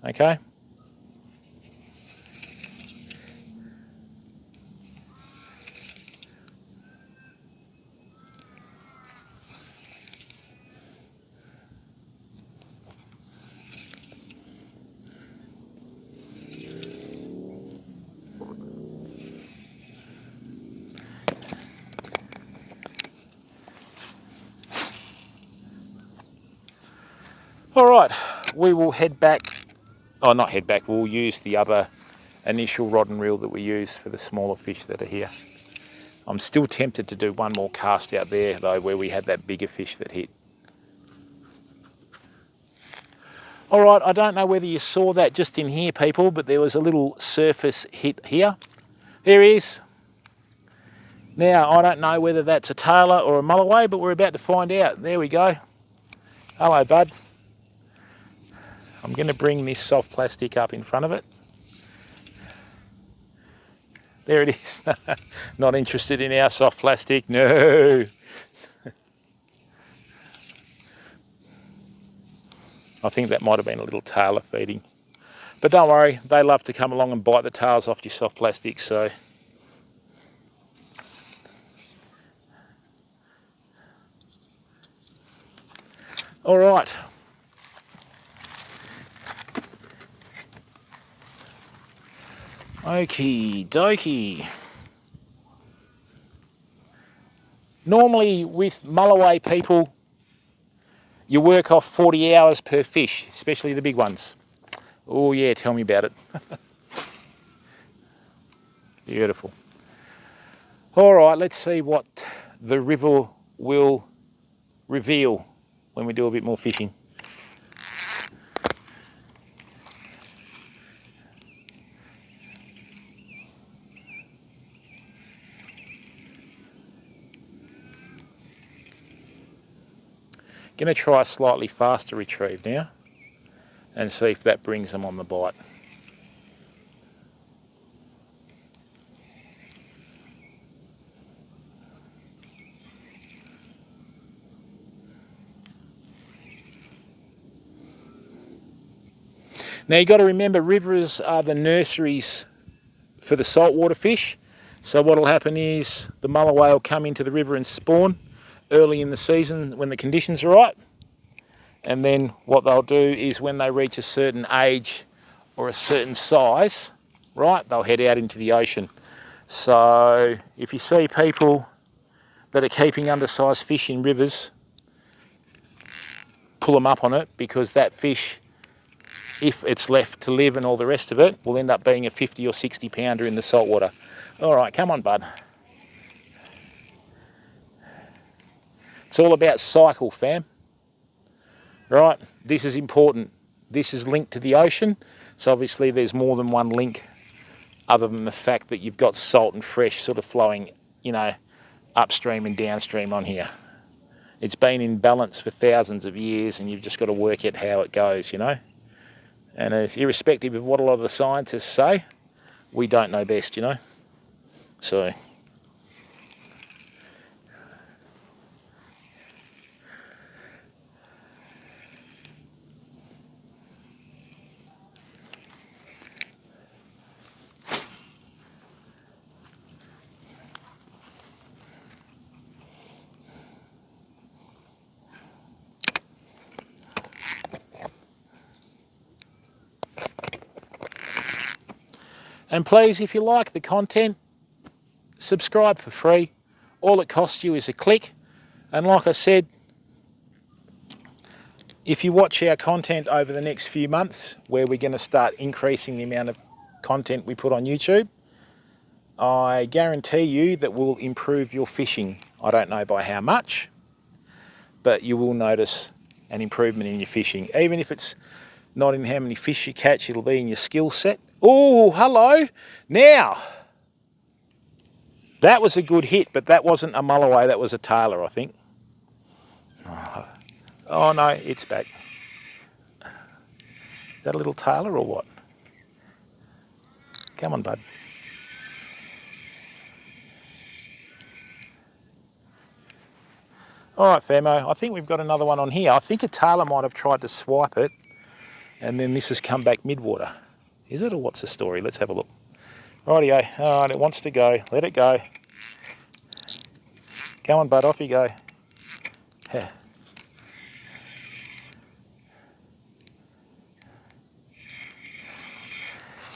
okay? All right, we will head back, oh not head back, we'll use the other initial rod and reel that we use for the smaller fish that are here. I'm still tempted to do one more cast out there though, where we had that bigger fish that hit. All right, I don't know whether you saw that just in here, people, but there was a little surface hit here. There he is. Now, I don't know whether that's a tailor or a mulloway, but we're about to find out. There we go. Hello, bud. I'm going to bring this soft plastic up in front of it. There it is. Not interested in our soft plastic, no. I think that might have been a little tailor feeding. But don't worry, they love to come along and bite the tails off your soft plastic, so. All right. Okie dokie. Normally with mulloway people, you work off 40 hours per fish, especially the big ones. Oh yeah, tell me about it. Beautiful. All right, let's see what the river will reveal when we do a bit more fishing. Going to try a slightly faster retrieve now and see if that brings them on the bite. Now you've got to remember, rivers are the nurseries for the saltwater fish. So what will happen is the mulloway will come into the river and spawn early in the season when the conditions are right. And then what they'll do is when they reach a certain age or a certain size, right, they'll head out into the ocean. So if you see people that are keeping undersized fish in rivers, pull them up on it, because that fish if it's left to live and all the rest of it, will end up being a 50 or 60 pounder in the saltwater. All right, come on, bud. It's all about cycle, fam. Right, this is important. This is linked to the ocean, so obviously there's more than one link other than the fact that you've got salt and fresh sort of flowing, you know, upstream and downstream on here. It's been in balance for thousands of years, and you've just got to work out how it goes, you know. And as irrespective of what a lot of the scientists say, we don't know best, you know. So and please, if you like the content, subscribe for free. All it costs you is a click. And like I said, if you watch our content over the next few months, where we're going to start increasing the amount of content we put on YouTube, I guarantee you that we'll improve your fishing. I don't know by how much, but you will notice an improvement in your fishing. Even if it's not in how many fish you catch, it'll be in your skill set. Oh, hello. Now, that was a good hit, but that wasn't a mulloway, that was a tailor, I think. Oh no, it's back. Is that a little tailor or what? Come on, bud. All right, Famo, I think we've got another one on here. I think a tailor might have tried to swipe it, and then this has come back midwater. Is it, or what's the story? Let's have a look. Rightio. All right, it wants to go. Let it go. Come on, bud, off you go. Yeah.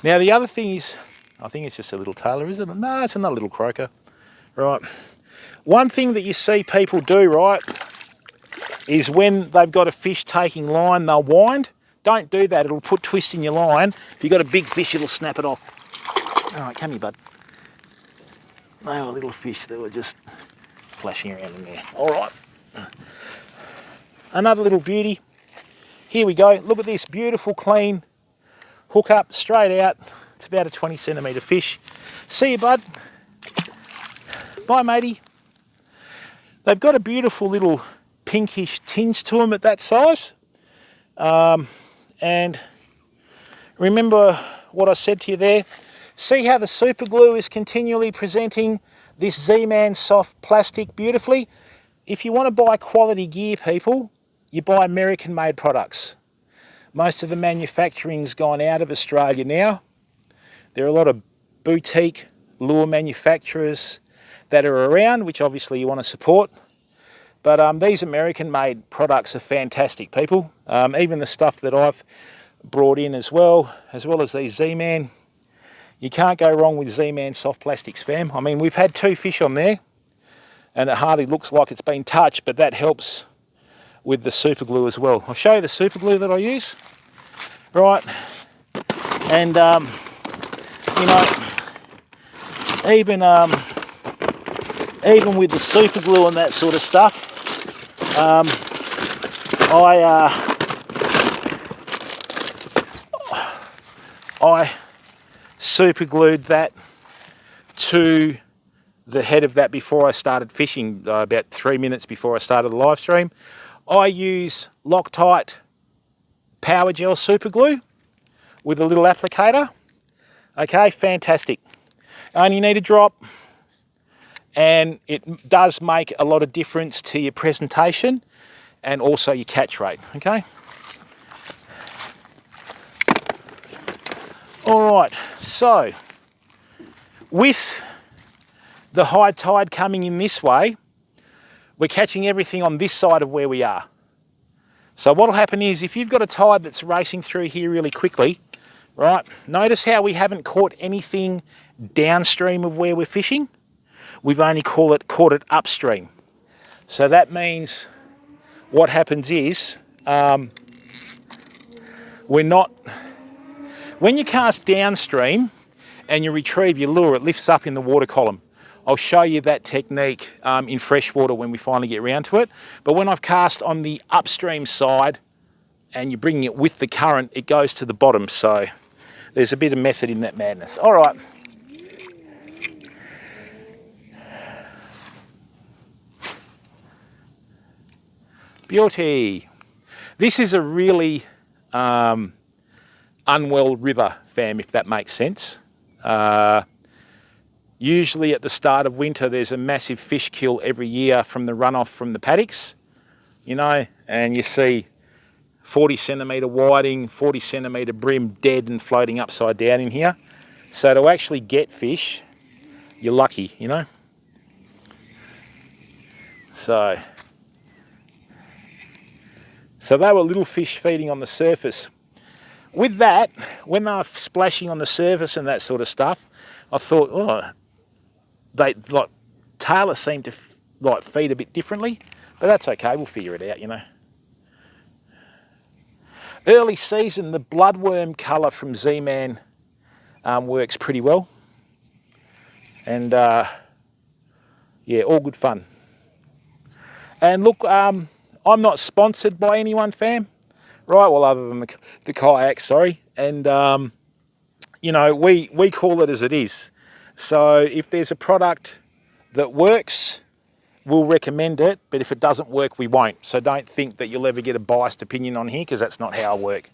Now, the other thing is, I think it's just a little tailor, is it? No, it's another little croaker. Right. One thing that you see people do, right, is when they've got a fish taking line, they'll wind. Don't do that. It'll put twist in your line. If you've got a big fish, it'll snap it off. All right, come here, bud. They were little fish that were just flashing around in there. All right. Another little beauty. Here we go. Look at this beautiful, clean hook up, straight out. It's about a 20 centimetre fish. See you, bud. Bye, matey. They've got a beautiful little pinkish tinge to them at that size. And remember what I said to you there? See how the super glue is continually presenting this Z-Man soft plastic beautifully? If you want to buy quality gear, people, you buy American-made products. Most of the manufacturing's gone out of Australia now. There are a lot of boutique lure manufacturers that are around, which obviously you want to support. But these American-made products are fantastic, people. Even the stuff that I've brought in as well as these Z-Man. You can't go wrong with Z-Man soft plastics, fam. I mean, we've had 2 fish on there, and it hardly looks like it's been touched, but that helps with the super glue as well. I'll show you the super glue that I use. Right, and you know, even with the super glue and that sort of stuff, I super glued that to the head of that before I started fishing, about 3 minutes before I started the live stream. I use Loctite Power Gel super glue with a little applicator. Okay, fantastic. Only need a drop, and it does make a lot of difference to your presentation and also your catch rate. Okay. All right, so with the high tide coming in this way, we're catching everything on this side of where we are. So what'll happen is, if you've got a tide that's racing through here really quickly, right, notice how we haven't caught anything downstream of where we're fishing. We've only caught it upstream. So that means what happens is, we're not, when you cast downstream and you retrieve your lure, it lifts up in the water column. I'll show you that technique in freshwater when we finally get around to it. But when I've cast on the upstream side and you're bringing it with the current, it goes to the bottom. So there's a bit of method in that madness. All right. Beauty. This is a really unwell river, fam, if that makes sense. Usually at the start of winter, there's a massive fish kill every year from the runoff from the paddocks, you know, and you see 40 centimetre whiting, 40 centimetre brim dead and floating upside down in here. So to actually get fish, you're lucky, you know. So they were little fish feeding on the surface. With that, when they were splashing on the surface and that sort of stuff, I thought, oh, tailors seem to feed a bit differently, but that's okay, we'll figure it out, you know. Early season, the bloodworm colour from Z-Man works pretty well. And yeah, all good fun. And look, I'm not sponsored by anyone, fam. Right, well, other than the kayak, sorry. And, you know, we call it as it is. So if there's a product that works, we'll recommend it. But if it doesn't work, we won't. So don't think that you'll ever get a biased opinion on here, because that's not how I work.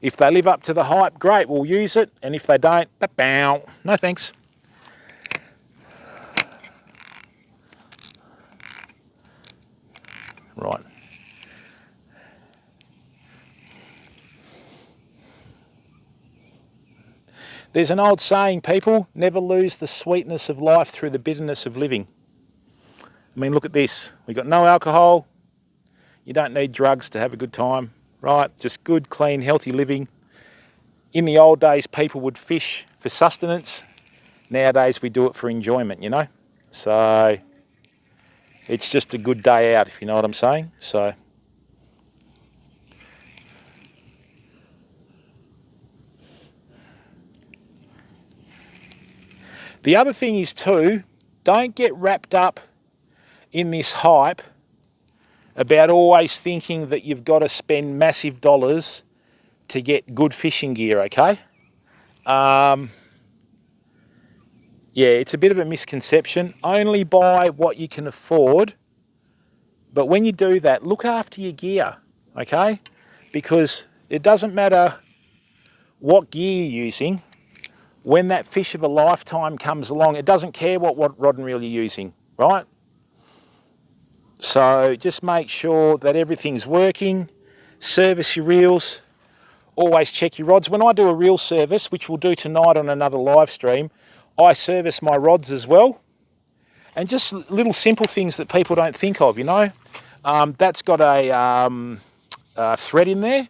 If they live up to the hype, great, we'll use it. And if they don't, bow. No thanks. Right. There's an old saying, people, never lose the sweetness of life through the bitterness of living. I mean, look at this. We've got no alcohol. You don't need drugs to have a good time, right? Just good, clean, healthy living. In the old days, people would fish for sustenance. Nowadays, we do it for enjoyment, you know? So it's just a good day out, if you know what I'm saying. So the other thing is too, don't get wrapped up in this hype about always thinking that you've got to spend massive dollars to get good fishing gear, okay? Yeah, it's a bit of a misconception. Only buy what you can afford. But when you do that, look after your gear, okay? Because it doesn't matter what gear you're using. When that fish of a lifetime comes along, it doesn't care what rod and reel you're using, right? So just make sure that everything's working. Service your reels. Always check your rods. When I do a reel service, which we'll do tonight on another live stream, I service my rods as well. And just little simple things that people don't think of, you know. That's got a thread in there.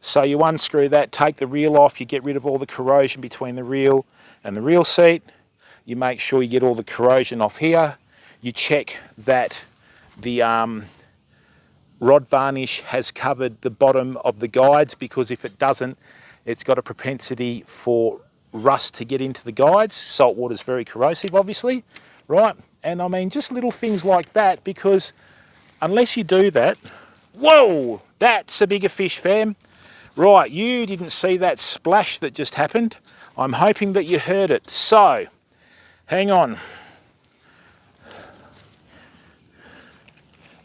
So you unscrew that, take the reel off, you get rid of all the corrosion between the reel and the reel seat. You make sure you get all the corrosion off here. You check that the rod varnish has covered the bottom of the guides, because if it doesn't, it's got a propensity for rust to get into the guides. Salt water is very corrosive, obviously, right? And I mean, just little things like that, because unless you do that, whoa, that's a bigger fish, fam. Right, you didn't see that splash that just happened. I'm hoping that you heard it. So, hang on.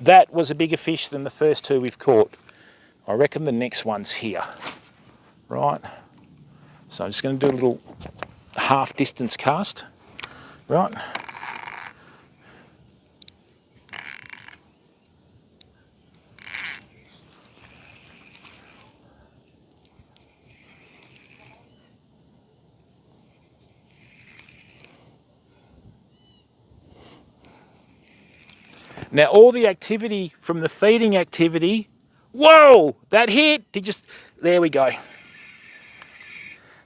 That was a bigger fish than the first two we've caught. I reckon the next one's here. Right. So I'm just going to do a little half distance cast. Right. Now all the activity from the feeding activity, whoa, that hit, there we go.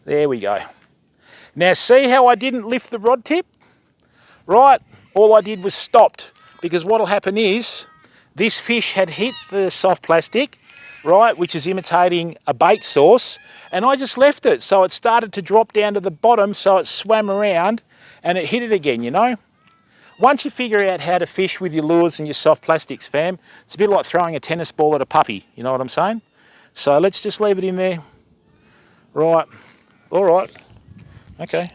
There we go. Now see how I didn't lift the rod tip? Right, all I did was stopped, because what'll happen is this fish had hit the soft plastic, right, which is imitating a bait source, and I just left it. So it started to drop down to the bottom, so it swam around and it hit it again, you know. Once you figure out how to fish with your lures and your soft plastics, fam, it's a bit like throwing a tennis ball at a puppy, you know what I'm saying? So let's just leave it in there. Right, all right, okay.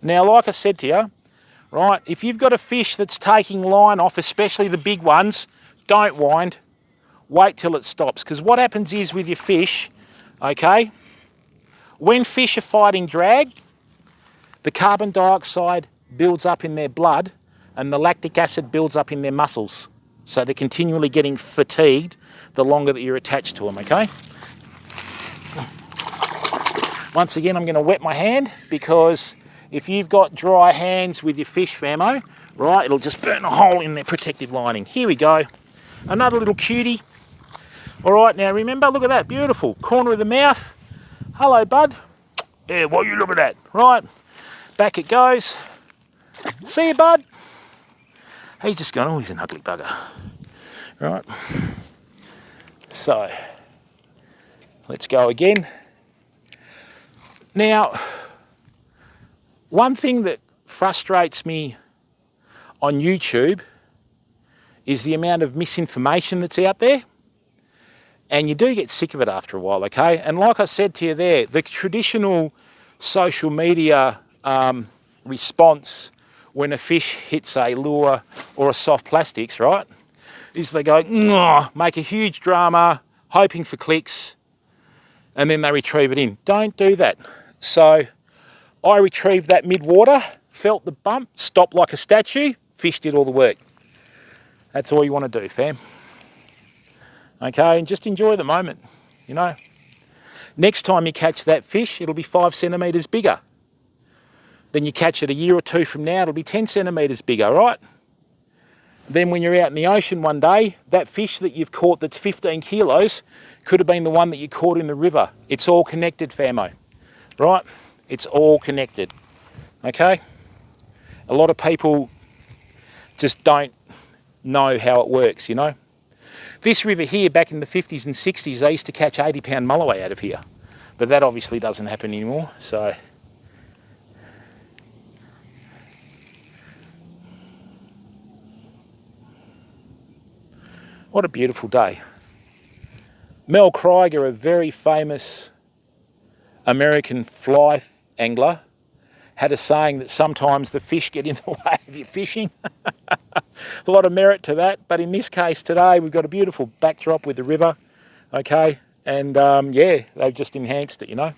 Now, like I said to you, right, if you've got a fish that's taking line off, especially the big ones, don't wind. Wait till it stops, because what happens is with your fish, okay, when fish are fighting drag, the carbon dioxide builds up in their blood and the lactic acid builds up in their muscles. So they're continually getting fatigued the longer that you're attached to them, okay? Once again, I'm going to wet my hand, because if you've got dry hands with your fish, famo, right, it'll just burn a hole in their protective lining. Here we go. Another little cutie. All right, now remember, look at that, beautiful. Corner of the mouth. Hello, bud. Yeah, what you looking at? Right, back it goes. See you, bud. He's just gone, oh, he's an ugly bugger. Right. So, let's go again. Now, one thing that frustrates me on YouTube is the amount of misinformation that's out there. And you do get sick of it after a while, okay? And like I said to you there, the traditional social media response when a fish hits a lure or a soft plastics, right, is they go, make a huge drama, hoping for clicks, and then they retrieve it in. Don't do that. So I retrieved that mid-water, felt the bump, stopped like a statue, fish did all the work. That's all you want to do, fam. Okay, and just enjoy the moment, you know. Next time you catch that fish, it'll be 5 centimetres bigger. Then you catch it a year or two from now, it'll be 10 centimetres bigger, right? Then when you're out in the ocean one day, that fish that you've caught that's 15 kilos could have been the one that you caught in the river. It's all connected, famo, right? It's all connected, okay? A lot of people just don't know how it works, you know? This river here, back in the 50s and 60s, they used to catch 80-pound mulloway out of here. But that obviously doesn't happen anymore, so. What a beautiful day. Mel Krieger, a very famous American fly angler, had a saying that sometimes the fish get in the way of your fishing. A lot of merit to that, but in this case today we've got a beautiful backdrop with the river, okay, and yeah, they've just enhanced it, you know.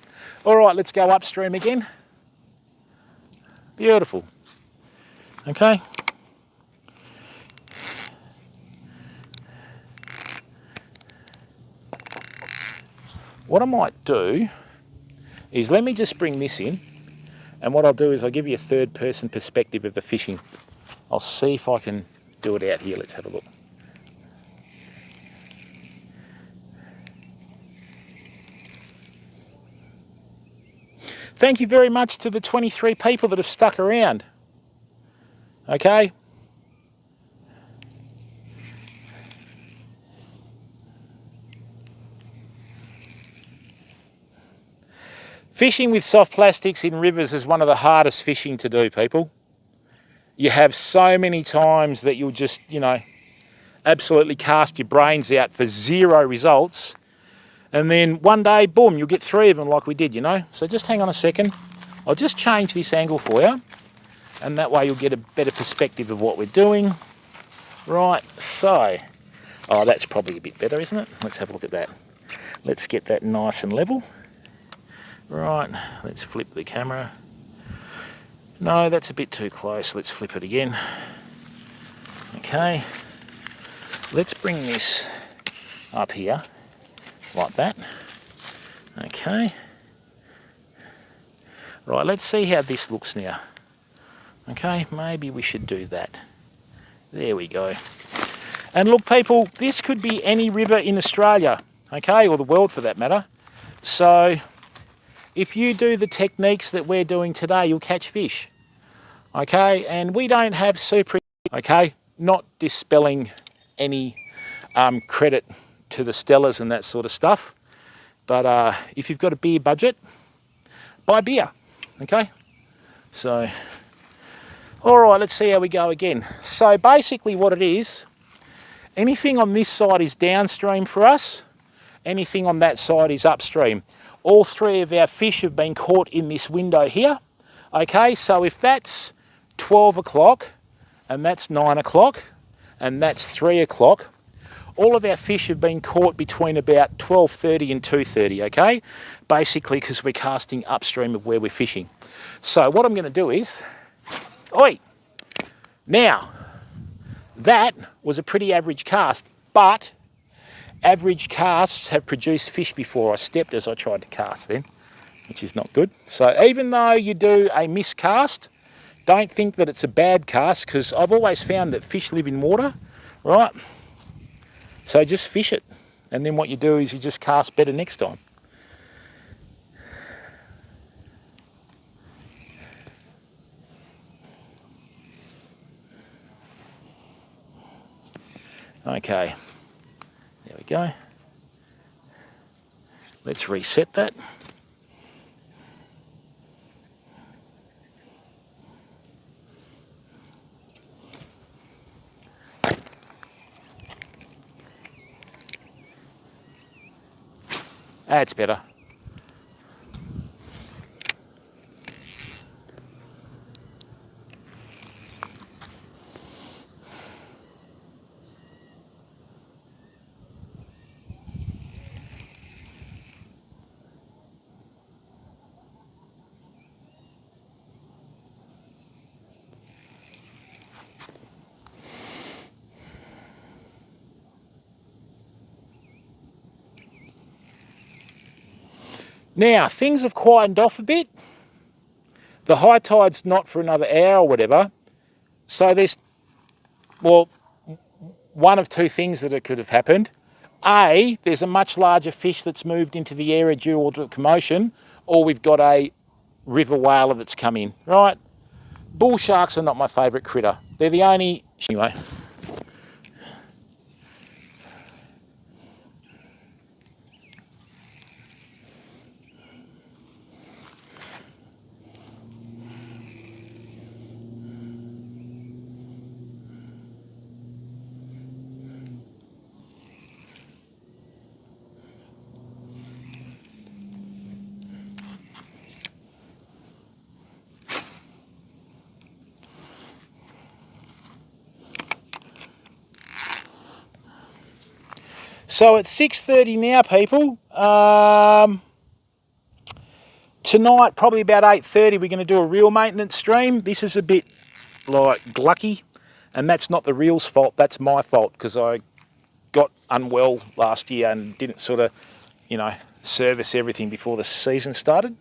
All right, let's go upstream again. Beautiful, okay. What I might do is let me just bring this in, and what I'll do is I'll give you a third-person perspective of the fishing. I'll see if I can do it out here. Let's have a look. Thank you very much to the 23 people that have stuck around. Okay? Fishing with soft plastics in rivers is one of the hardest fishing to do, people. You have so many times that you'll just, you know, absolutely cast your brains out for 0 results. And then one day, boom, you'll get 3 of them like we did, you know. So just hang on a second. I'll just change this angle for you. And that way you'll get a better perspective of what we're doing. Right, so, oh, that's probably a bit better, isn't it? Let's have a look at that. Let's get that nice and level. Right, let's flip the camera. No, that's a bit too close. Let's flip it again. Okay, let's bring this up here, like that. Okay. Right, let's see how this looks now. Okay, maybe we should do that. There we go. And look, people, this could be any river in Australia, okay, or the world for that matter. So if you do the techniques that we're doing today, you'll catch fish, okay? And we don't have super, okay? not dispelling any credit to the Stellas and that sort of stuff. But if you've got a beer budget, buy beer, okay? So, all right, let's see how we go again. So basically what it is, anything on this side is downstream for us. Anything on that side is upstream. All three of our fish have been caught in this window here. Okay, so if that's 12 o'clock and that's 9 o'clock and that's 3 o'clock, all of our fish have been caught between about 12:30 and 2:30, okay? Basically because we're casting upstream of where we're fishing. So what I'm going to do is, now, that was a pretty average cast, but average casts have produced fish before. I stepped as I tried to cast then, which is not good. So even though you do a miscast, don't think that it's a bad cast, because I've always found that fish live in water, right? So just fish it, and then what you do is you just cast better next time. Okay, there we go. Let's reset that. That's better. Now, things have quietened off a bit. The high tide's not for another hour or whatever. So there's, well, one of two things that it could have happened. A, there's a much larger fish that's moved into the area due to commotion, or we've got a river whaler that's come in, right? Bull sharks are not my favourite critter. They're the only... Anyway. So it's 6:30 now, people. Tonight, probably about 8:30, we're going to do a reel maintenance stream. This is a bit like glucky, and that's not the reel's fault. That's my fault, because I got unwell last year and didn't sort of, you know, service everything before the season started.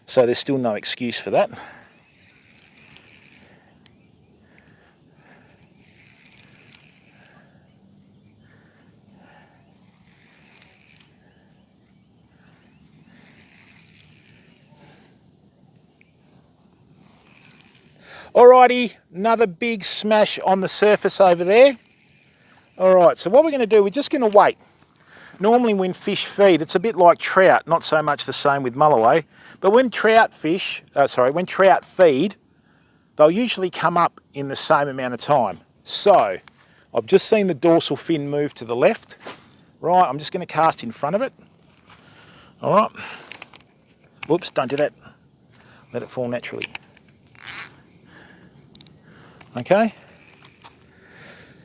So there's still no excuse for that. Alrighty, another big smash on the surface over there. Alright, so what we're going to do, we're just going to wait. Normally when fish feed, it's a bit like trout, not so much the same with mulloway, but when trout feed, they'll usually come up in the same amount of time. So, I've just seen the dorsal fin move to the left. Right, I'm just going to cast in front of it. Alright. Whoops, don't do that. Let it fall naturally. Okay.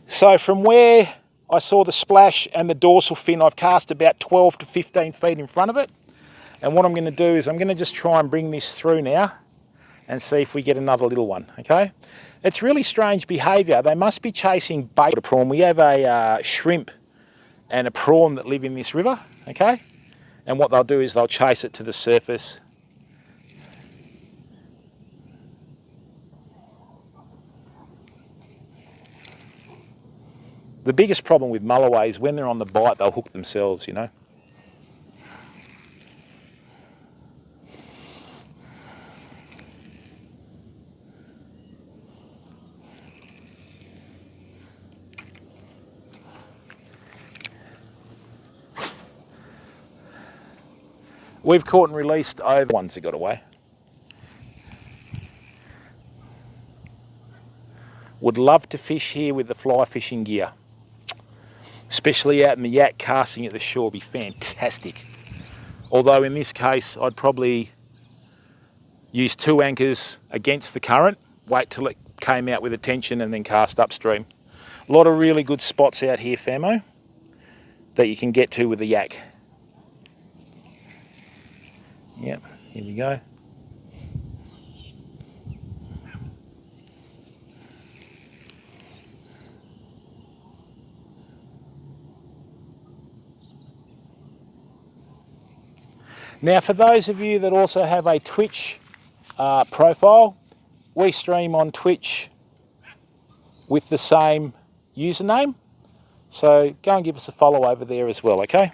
So from where I saw the splash and the dorsal fin, I've cast about 12 to 15 feet in front of it. And what I'm going to do is I'm going to just try and bring this through now and see if we get another little one, okay? It's really strange behaviour. They must be chasing bait or prawn. We have a shrimp and a prawn that live in this river, okay? And what they'll do is they'll chase it to the surface. The biggest problem with mulloway is when they're on the bite, they'll hook themselves, you know. We've caught and released over ones that got away. Would love to fish here with the fly fishing gear. Especially out in the yak, casting at the shore would be fantastic. Although in this case, I'd probably use 2 anchors against the current, wait till it came out with a tension and then cast upstream. A lot of really good spots out here, famo, that you can get to with the yak. Yep, here we go. Now, for those of you that also have a Twitch profile, we stream on Twitch with the same username. So go and give us a follow over there as well, okay?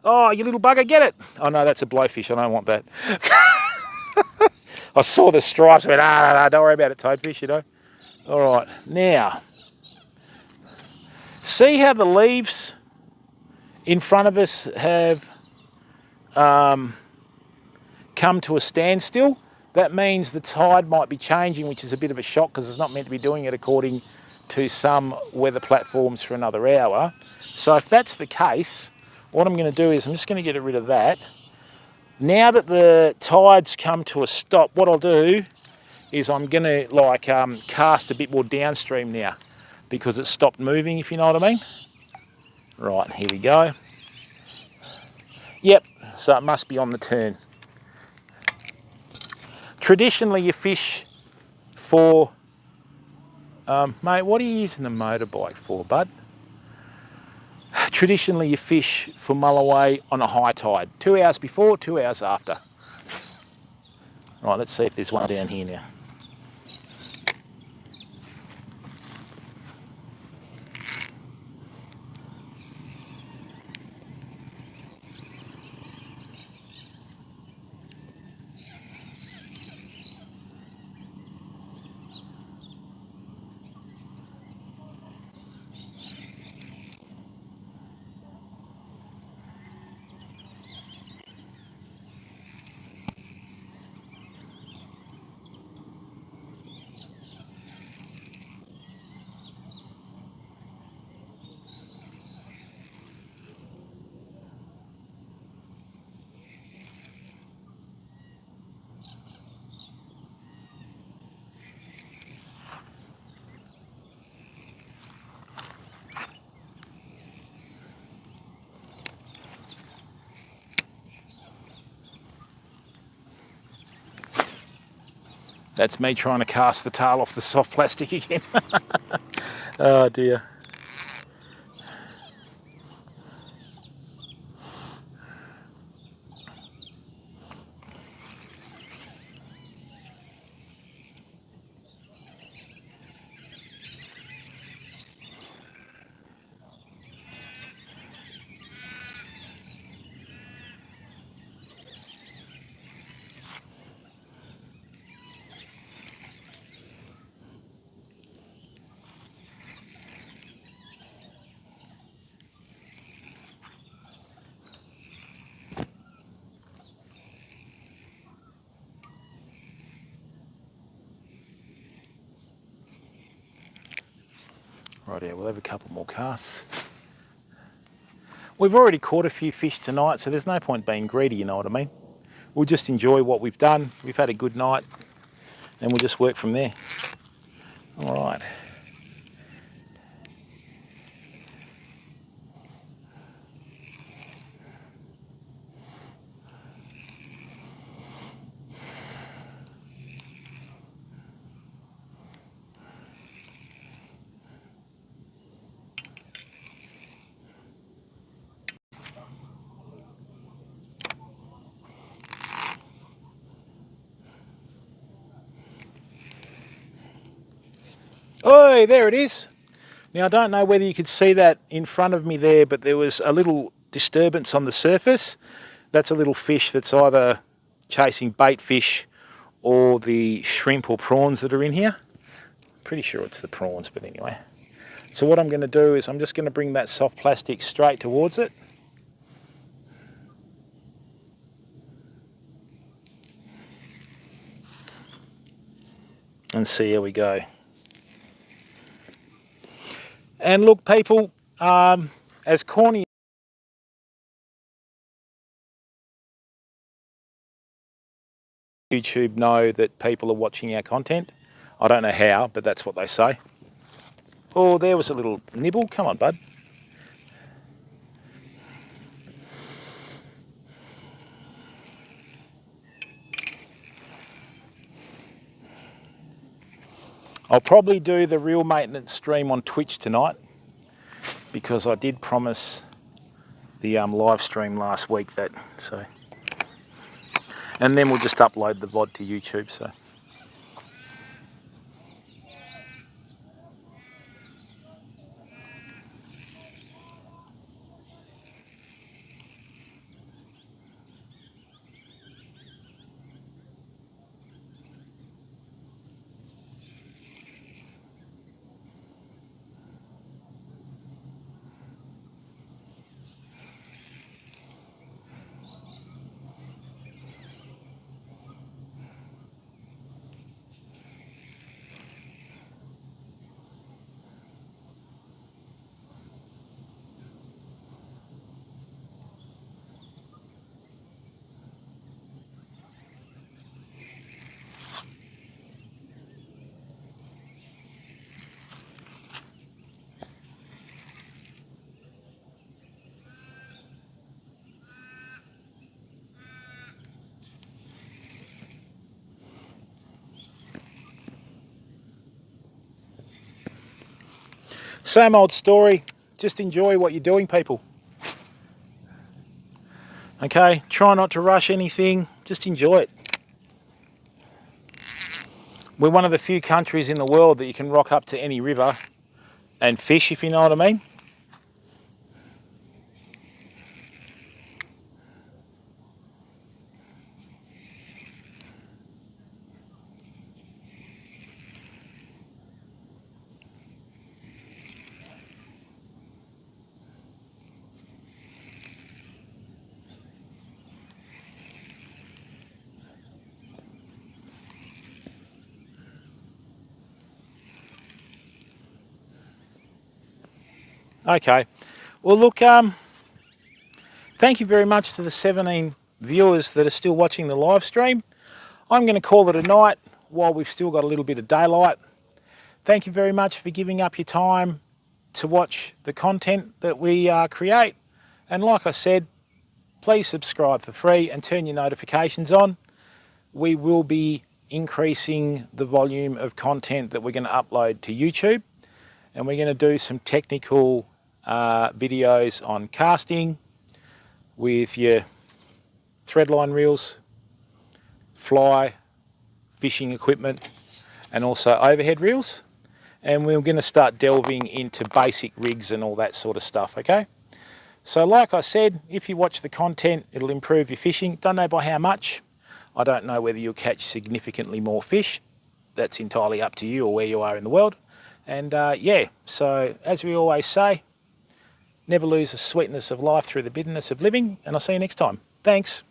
Oh, you little bugger, get it. Oh no, that's a blowfish, I don't want that. I saw the stripes, but don't worry about it, toadfish, you know. All right, now, see how the leaves in front of us have come to a standstill? That means the tide might be changing, which is a bit of a shock because it's not meant to be doing it according to some weather platforms for another hour. So if that's the case, what I'm going to do is I'm just going to get rid of that. Now that the tide's come to a stop, what I'll do is I'm going to cast a bit more downstream now because it's stopped moving, if you know what I mean. Right, here we go. Yep, so it must be on the turn. Traditionally, you fish for... mate, what are you using the motorbike for, bud? Traditionally, you fish for mulloway on a high tide. 2 hours before, 2 hours after. Right, let's see if there's one down here now. That's me trying to cast the tail off the soft plastic again. Oh dear. Right, yeah, we'll have a couple more casts. We've already caught a few fish tonight, so there's no point being greedy, you know what I mean? We'll just enjoy what we've done. We've had a good night, and we'll just work from there. All right. Oh, there it is. Now, I don't know whether you could see that in front of me there, but there was a little disturbance on the surface. That's a little fish that's either chasing bait fish or the shrimp or prawns that are in here. Pretty sure it's the prawns, but anyway. So what I'm going to do is I'm just going to bring that soft plastic straight towards it. And see how we go. And look, people, as corny YouTube know that people are watching our content. I don't know how, but that's what they say. Oh, there was a little nibble. Come on, bud. I'll probably do the real maintenance stream on Twitch tonight because I did promise the live stream last week that, so. And then we'll just upload the VOD to YouTube, so. Same old story. Just enjoy what you're doing, people. Okay, try not to rush anything. Just enjoy it. We're one of the few countries in the world that you can rock up to any river and fish, if you know what I mean. Okay, well look, thank you very much to the 17 viewers that are still watching the live stream. I'm going to call it a night while we've still got a little bit of daylight. Thank you very much for giving up your time to watch the content that we create. And like I said, please subscribe for free and turn your notifications on. We will be increasing the volume of content that we're going to upload to YouTube. And we're going to do some technical videos on casting with your threadline reels, fly, fishing equipment, and also overhead reels. And we're going to start delving into basic rigs and all that sort of stuff, okay? So like I said, if you watch the content, it'll improve your fishing. Don't know by how much. I don't know whether you'll catch significantly more fish. That's entirely up to you or where you are in the world. And yeah, so as we always say, never lose the sweetness of life through the bitterness of living, and I'll see you next time. Thanks.